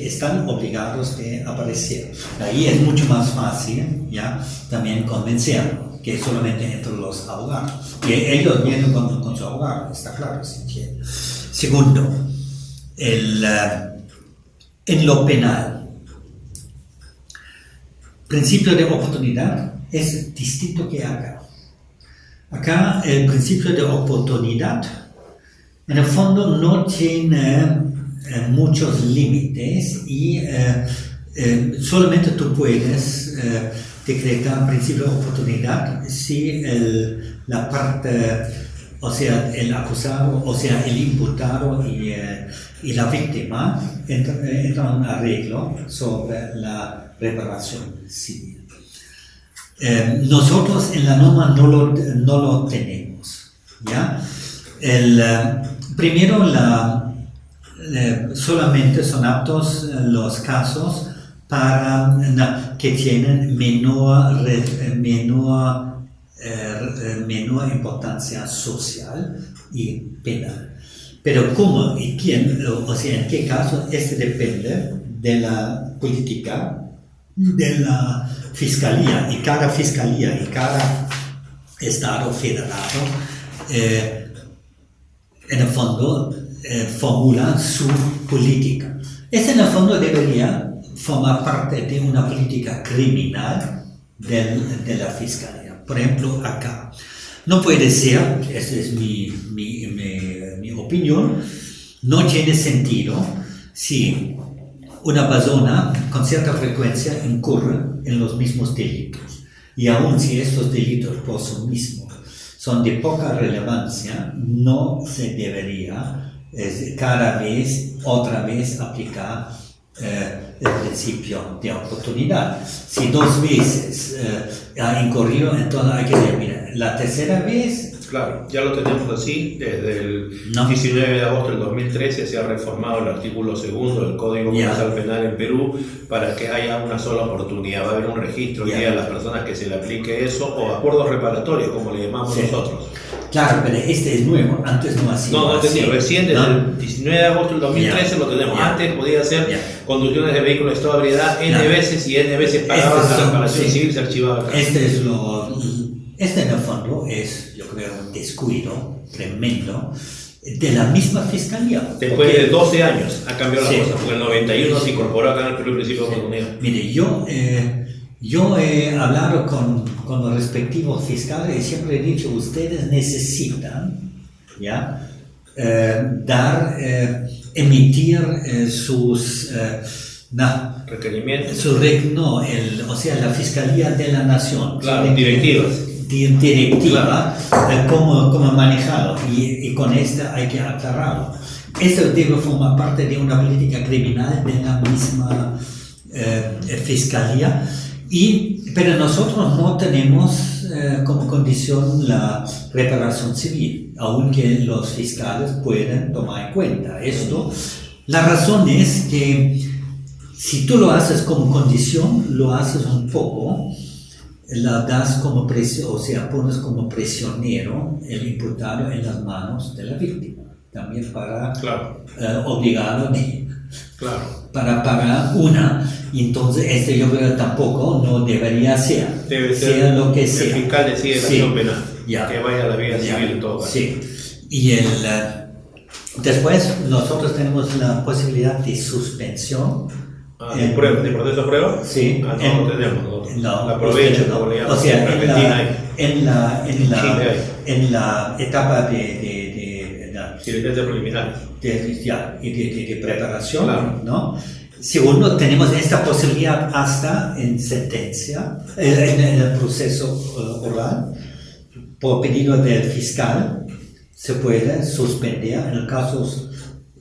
están obligados a aparecer. Ahí es mucho más fácil, ¿ya? También convencerlos, que solamente entre los abogados. Y ellos vienen con su abogado, está claro. ¿Sí? Segundo, en lo penal, principio de oportunidad es distinto que acá. Acá el principio de oportunidad en el fondo no tiene muchos límites y solamente tú puedes decretar principio de oportunidad si la parte, o sea, el acusado, o sea, el imputado y la víctima entran en un arreglo sobre la reparación civil. Nosotros en la norma no lo tenemos, ¿ya? Primero, solamente son aptos los casos que tienen menor menor importancia social y penal. Pero cómo y quién, o sea, en qué caso, depende de la política de la fiscalía, y cada fiscalía y cada estado federado en el fondo formula su política. En el fondo debería formar parte de una política criminal de la fiscalía. Por ejemplo, acá no puede ser, esa es mi opinión, no tiene sentido si una persona con cierta frecuencia incurre en los mismos delitos, y aun si estos delitos por sí mismos son de poca relevancia, no se debería otra vez aplicar el principio de oportunidad. Si 2 veces ha incurrido, entonces hay que decir, mira, la tercera vez. Claro, ya lo tenemos así. Desde el 19 de agosto del 2013 se ha reformado el artículo 2 del Código Procesal Penal en Perú para que haya una sola oportunidad. Va a haber un registro y a las personas que se le aplique eso, o acuerdos reparatorios, como le llamamos nosotros. Claro, pero es nuevo, antes no ha sido. No tenía, recién desde el 19 de agosto del 2013 lo tenemos. Antes podía ser conducciones de vehículos de estado de ebriedad N veces, y N veces pagaban la reparación civil, se archivaba acá. En el fondo es, yo creo, un descuido tremendo de la misma fiscalía. Después de 12 años ha cambiado la cosa, porque en el 91 se incorporó acá en el Perú el principio de oportunidad. Mire, yo he hablado con los respectivos fiscales y siempre he dicho, ustedes necesitan emitir sus requerimientos. O sea, la Fiscalía de la Nación. Claro, directivas. Directiva, cómo manejarlo, y con esta hay que aclararlo. Esto debe formar parte de una política criminal de la misma fiscalía, pero nosotros no tenemos como condición la reparación civil, aunque los fiscales pueden tomar en cuenta esto. La razón es que si tú lo haces como condición, lo haces un poco, la das como pones como prisionero el imputado en las manos de la víctima, también para obligarlo para pagar una, y entonces yo creo tampoco no debería ser. Debe ser lo que sea. El fiscal decide la acción penal, que vaya a la vía civil en todo caso. Sí, y después nosotros tenemos la posibilidad de suspensión. ¿De proceso de prueba? Sí. No lo tenemos nosotros. No, la aprovecho, como le llaman. O sea, en la etapa diligencia preliminar. De preparación, ¿no? Segundo, tenemos esta posibilidad hasta en sentencia, en el proceso oral, por pedido del fiscal, se puede suspender en el caso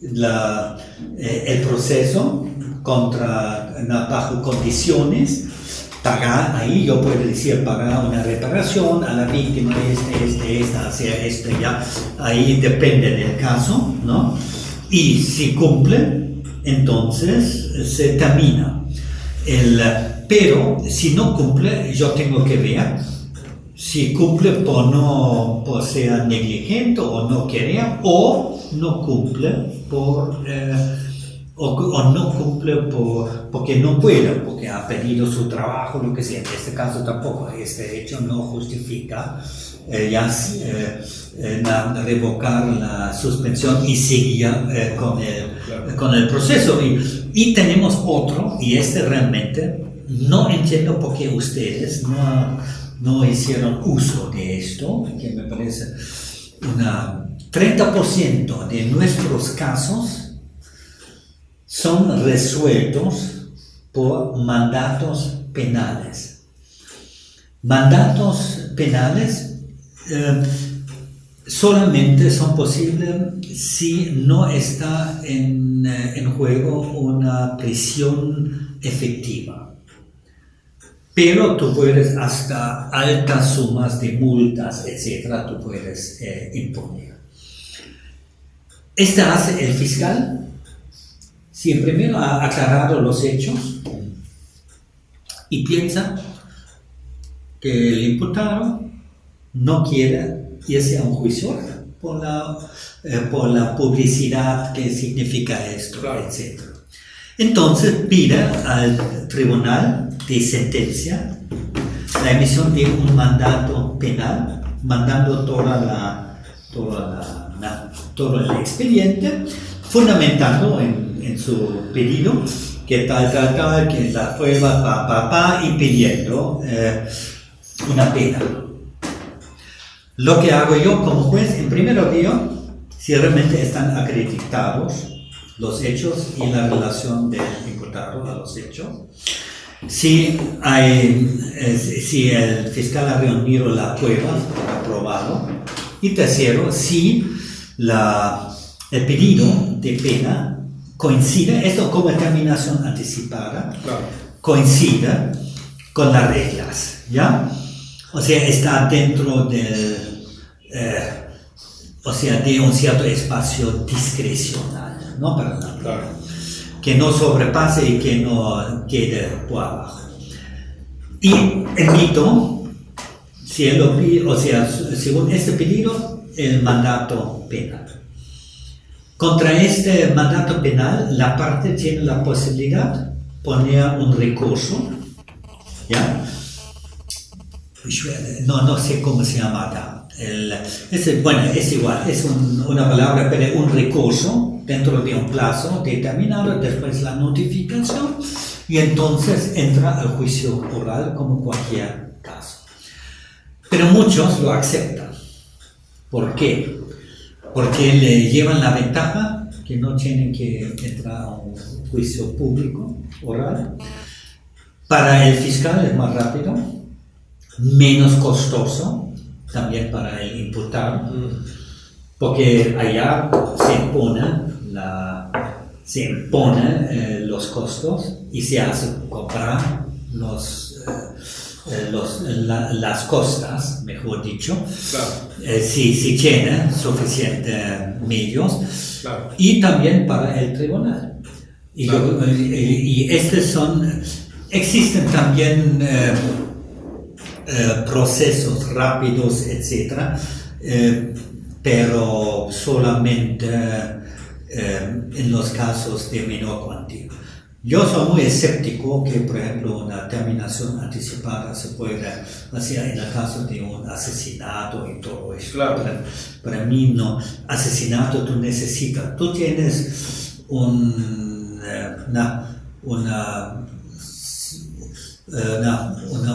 el proceso bajo condiciones, pagar, ahí yo puedo decir pagar una reparación a la víctima, ahí depende del caso, ¿no? Y si cumple, entonces se termina. Pero si no cumple, yo tengo que ver si cumple por ser negligente o no querer, o no cumple porque no puede, porque ha perdido su trabajo, lo que sea. En este caso tampoco, este hecho no justifica revocar la suspensión y seguir con el proceso. Y tenemos otro, y realmente no entiendo por qué ustedes no hicieron uso de esto, que me parece 30% de nuestros casos son resueltos por mandatos penales. Mandatos penales solamente son posibles si no está en juego una prisión efectiva. Pero tú puedes, hasta altas sumas de multas, etcétera, tú puedes imponer. Hace el fiscal. Si primero ha aclarado los hechos y piensa que el imputado no quiere irse a un juicio por la publicidad que significa esto, Claro. etc. Entonces pide al tribunal de sentencia la emisión de un mandato penal, mandando todo el expediente, fundamentando en su pedido que tal, que la prueba, y pidiendo una pena. Lo que hago yo como juez, en primer lugar, si realmente están acreditados los hechos y la relación del imputado a los hechos, si el fiscal ha reunido las pruebas, aprobado, y tercero, si el pedido de pena coincide, esto como determinación anticipada, Claro. coincide con las reglas, ¿ya? O sea, está dentro de un cierto espacio discrecional, ¿no? Para la Claro. que no sobrepase y que no quede por abajo. Y emito, si él lo pide, o sea, según este pedido, el mandato penal. Contra este mandato penal, la parte tiene la posibilidad de poner un recurso, ¿ya? No sé cómo se llama acá. Es igual, es una palabra, pero un recurso dentro de un plazo determinado, después la notificación, y entonces entra al juicio oral como cualquier caso. Pero muchos lo aceptan. ¿Por qué? Porque le llevan la ventaja que no tienen que entrar a un juicio público oral. Para el fiscal es más rápido, menos costoso, también para el imputado, porque allá se imponen los costos y se hace cobrar las costas, mejor dicho, Claro. si tiene suficientes medios, Claro. y también para el tribunal. Claro. Existen también procesos rápidos, etc., pero solamente en los casos de menor cuantía. Yo soy muy escéptico que, por ejemplo, una terminación anticipada se pueda hacer en el caso de un asesinato y todo eso. Claro. Para mí no. Asesinato tú necesitas. Tú tienes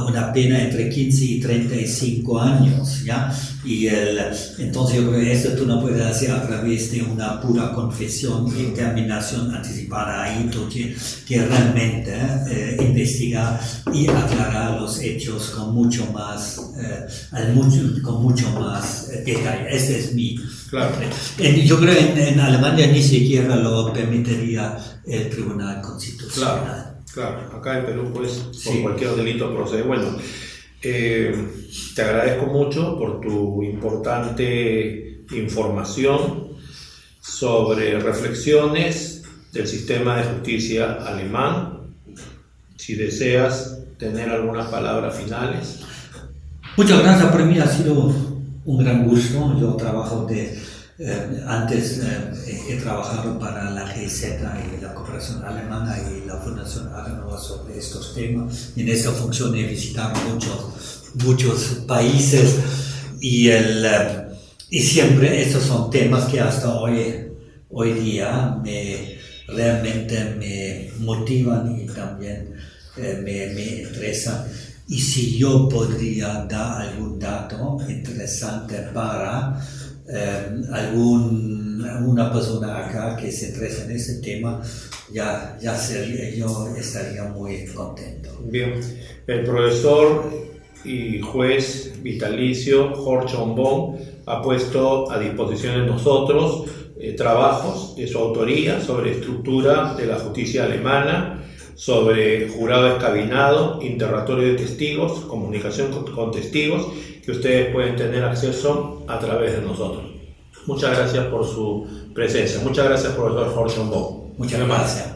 una pena entre 15 y 35 años, ¿ya? Y entonces yo creo que esto tú no puedes hacer a través de una pura confesión y terminación anticipada. Ahí tú tienes que realmente investigar y aclarar los hechos con mucho más detalle. Este es mi... Claro. Yo creo que en Alemania ni siquiera lo permitiría el Tribunal Constitucional. Claro, acá en Perú, pues, por Sí. cualquier delito procede. Bueno, te agradezco mucho por tu importante información sobre reflexiones del sistema de justicia alemán. Si deseas tener algunas palabras finales. Muchas gracias, para mí ha sido un gran gusto. Yo trabajo antes he trabajado para la GIZ y la Cooperación Alemana y la Fundación Adenauer sobre estos temas. En esta función he visitado muchos países y siempre estos son temas que hasta hoy día realmente me motivan y también me interesan. Y si yo podría dar algún dato interesante para alguna persona acá que se interesa en este tema, yo estaría muy contento. Bien, el profesor y juez vitalicio Horchon Bohn ha puesto a disposición de nosotros trabajos de su autoría sobre estructura de la justicia alemana, sobre jurado escabinado, interrogatorio de testigos, comunicación con testigos, que ustedes pueden tener acceso a través de nosotros. Muchas gracias por su presencia. Muchas gracias, profesor Horchon Bohn. Muchas gracias.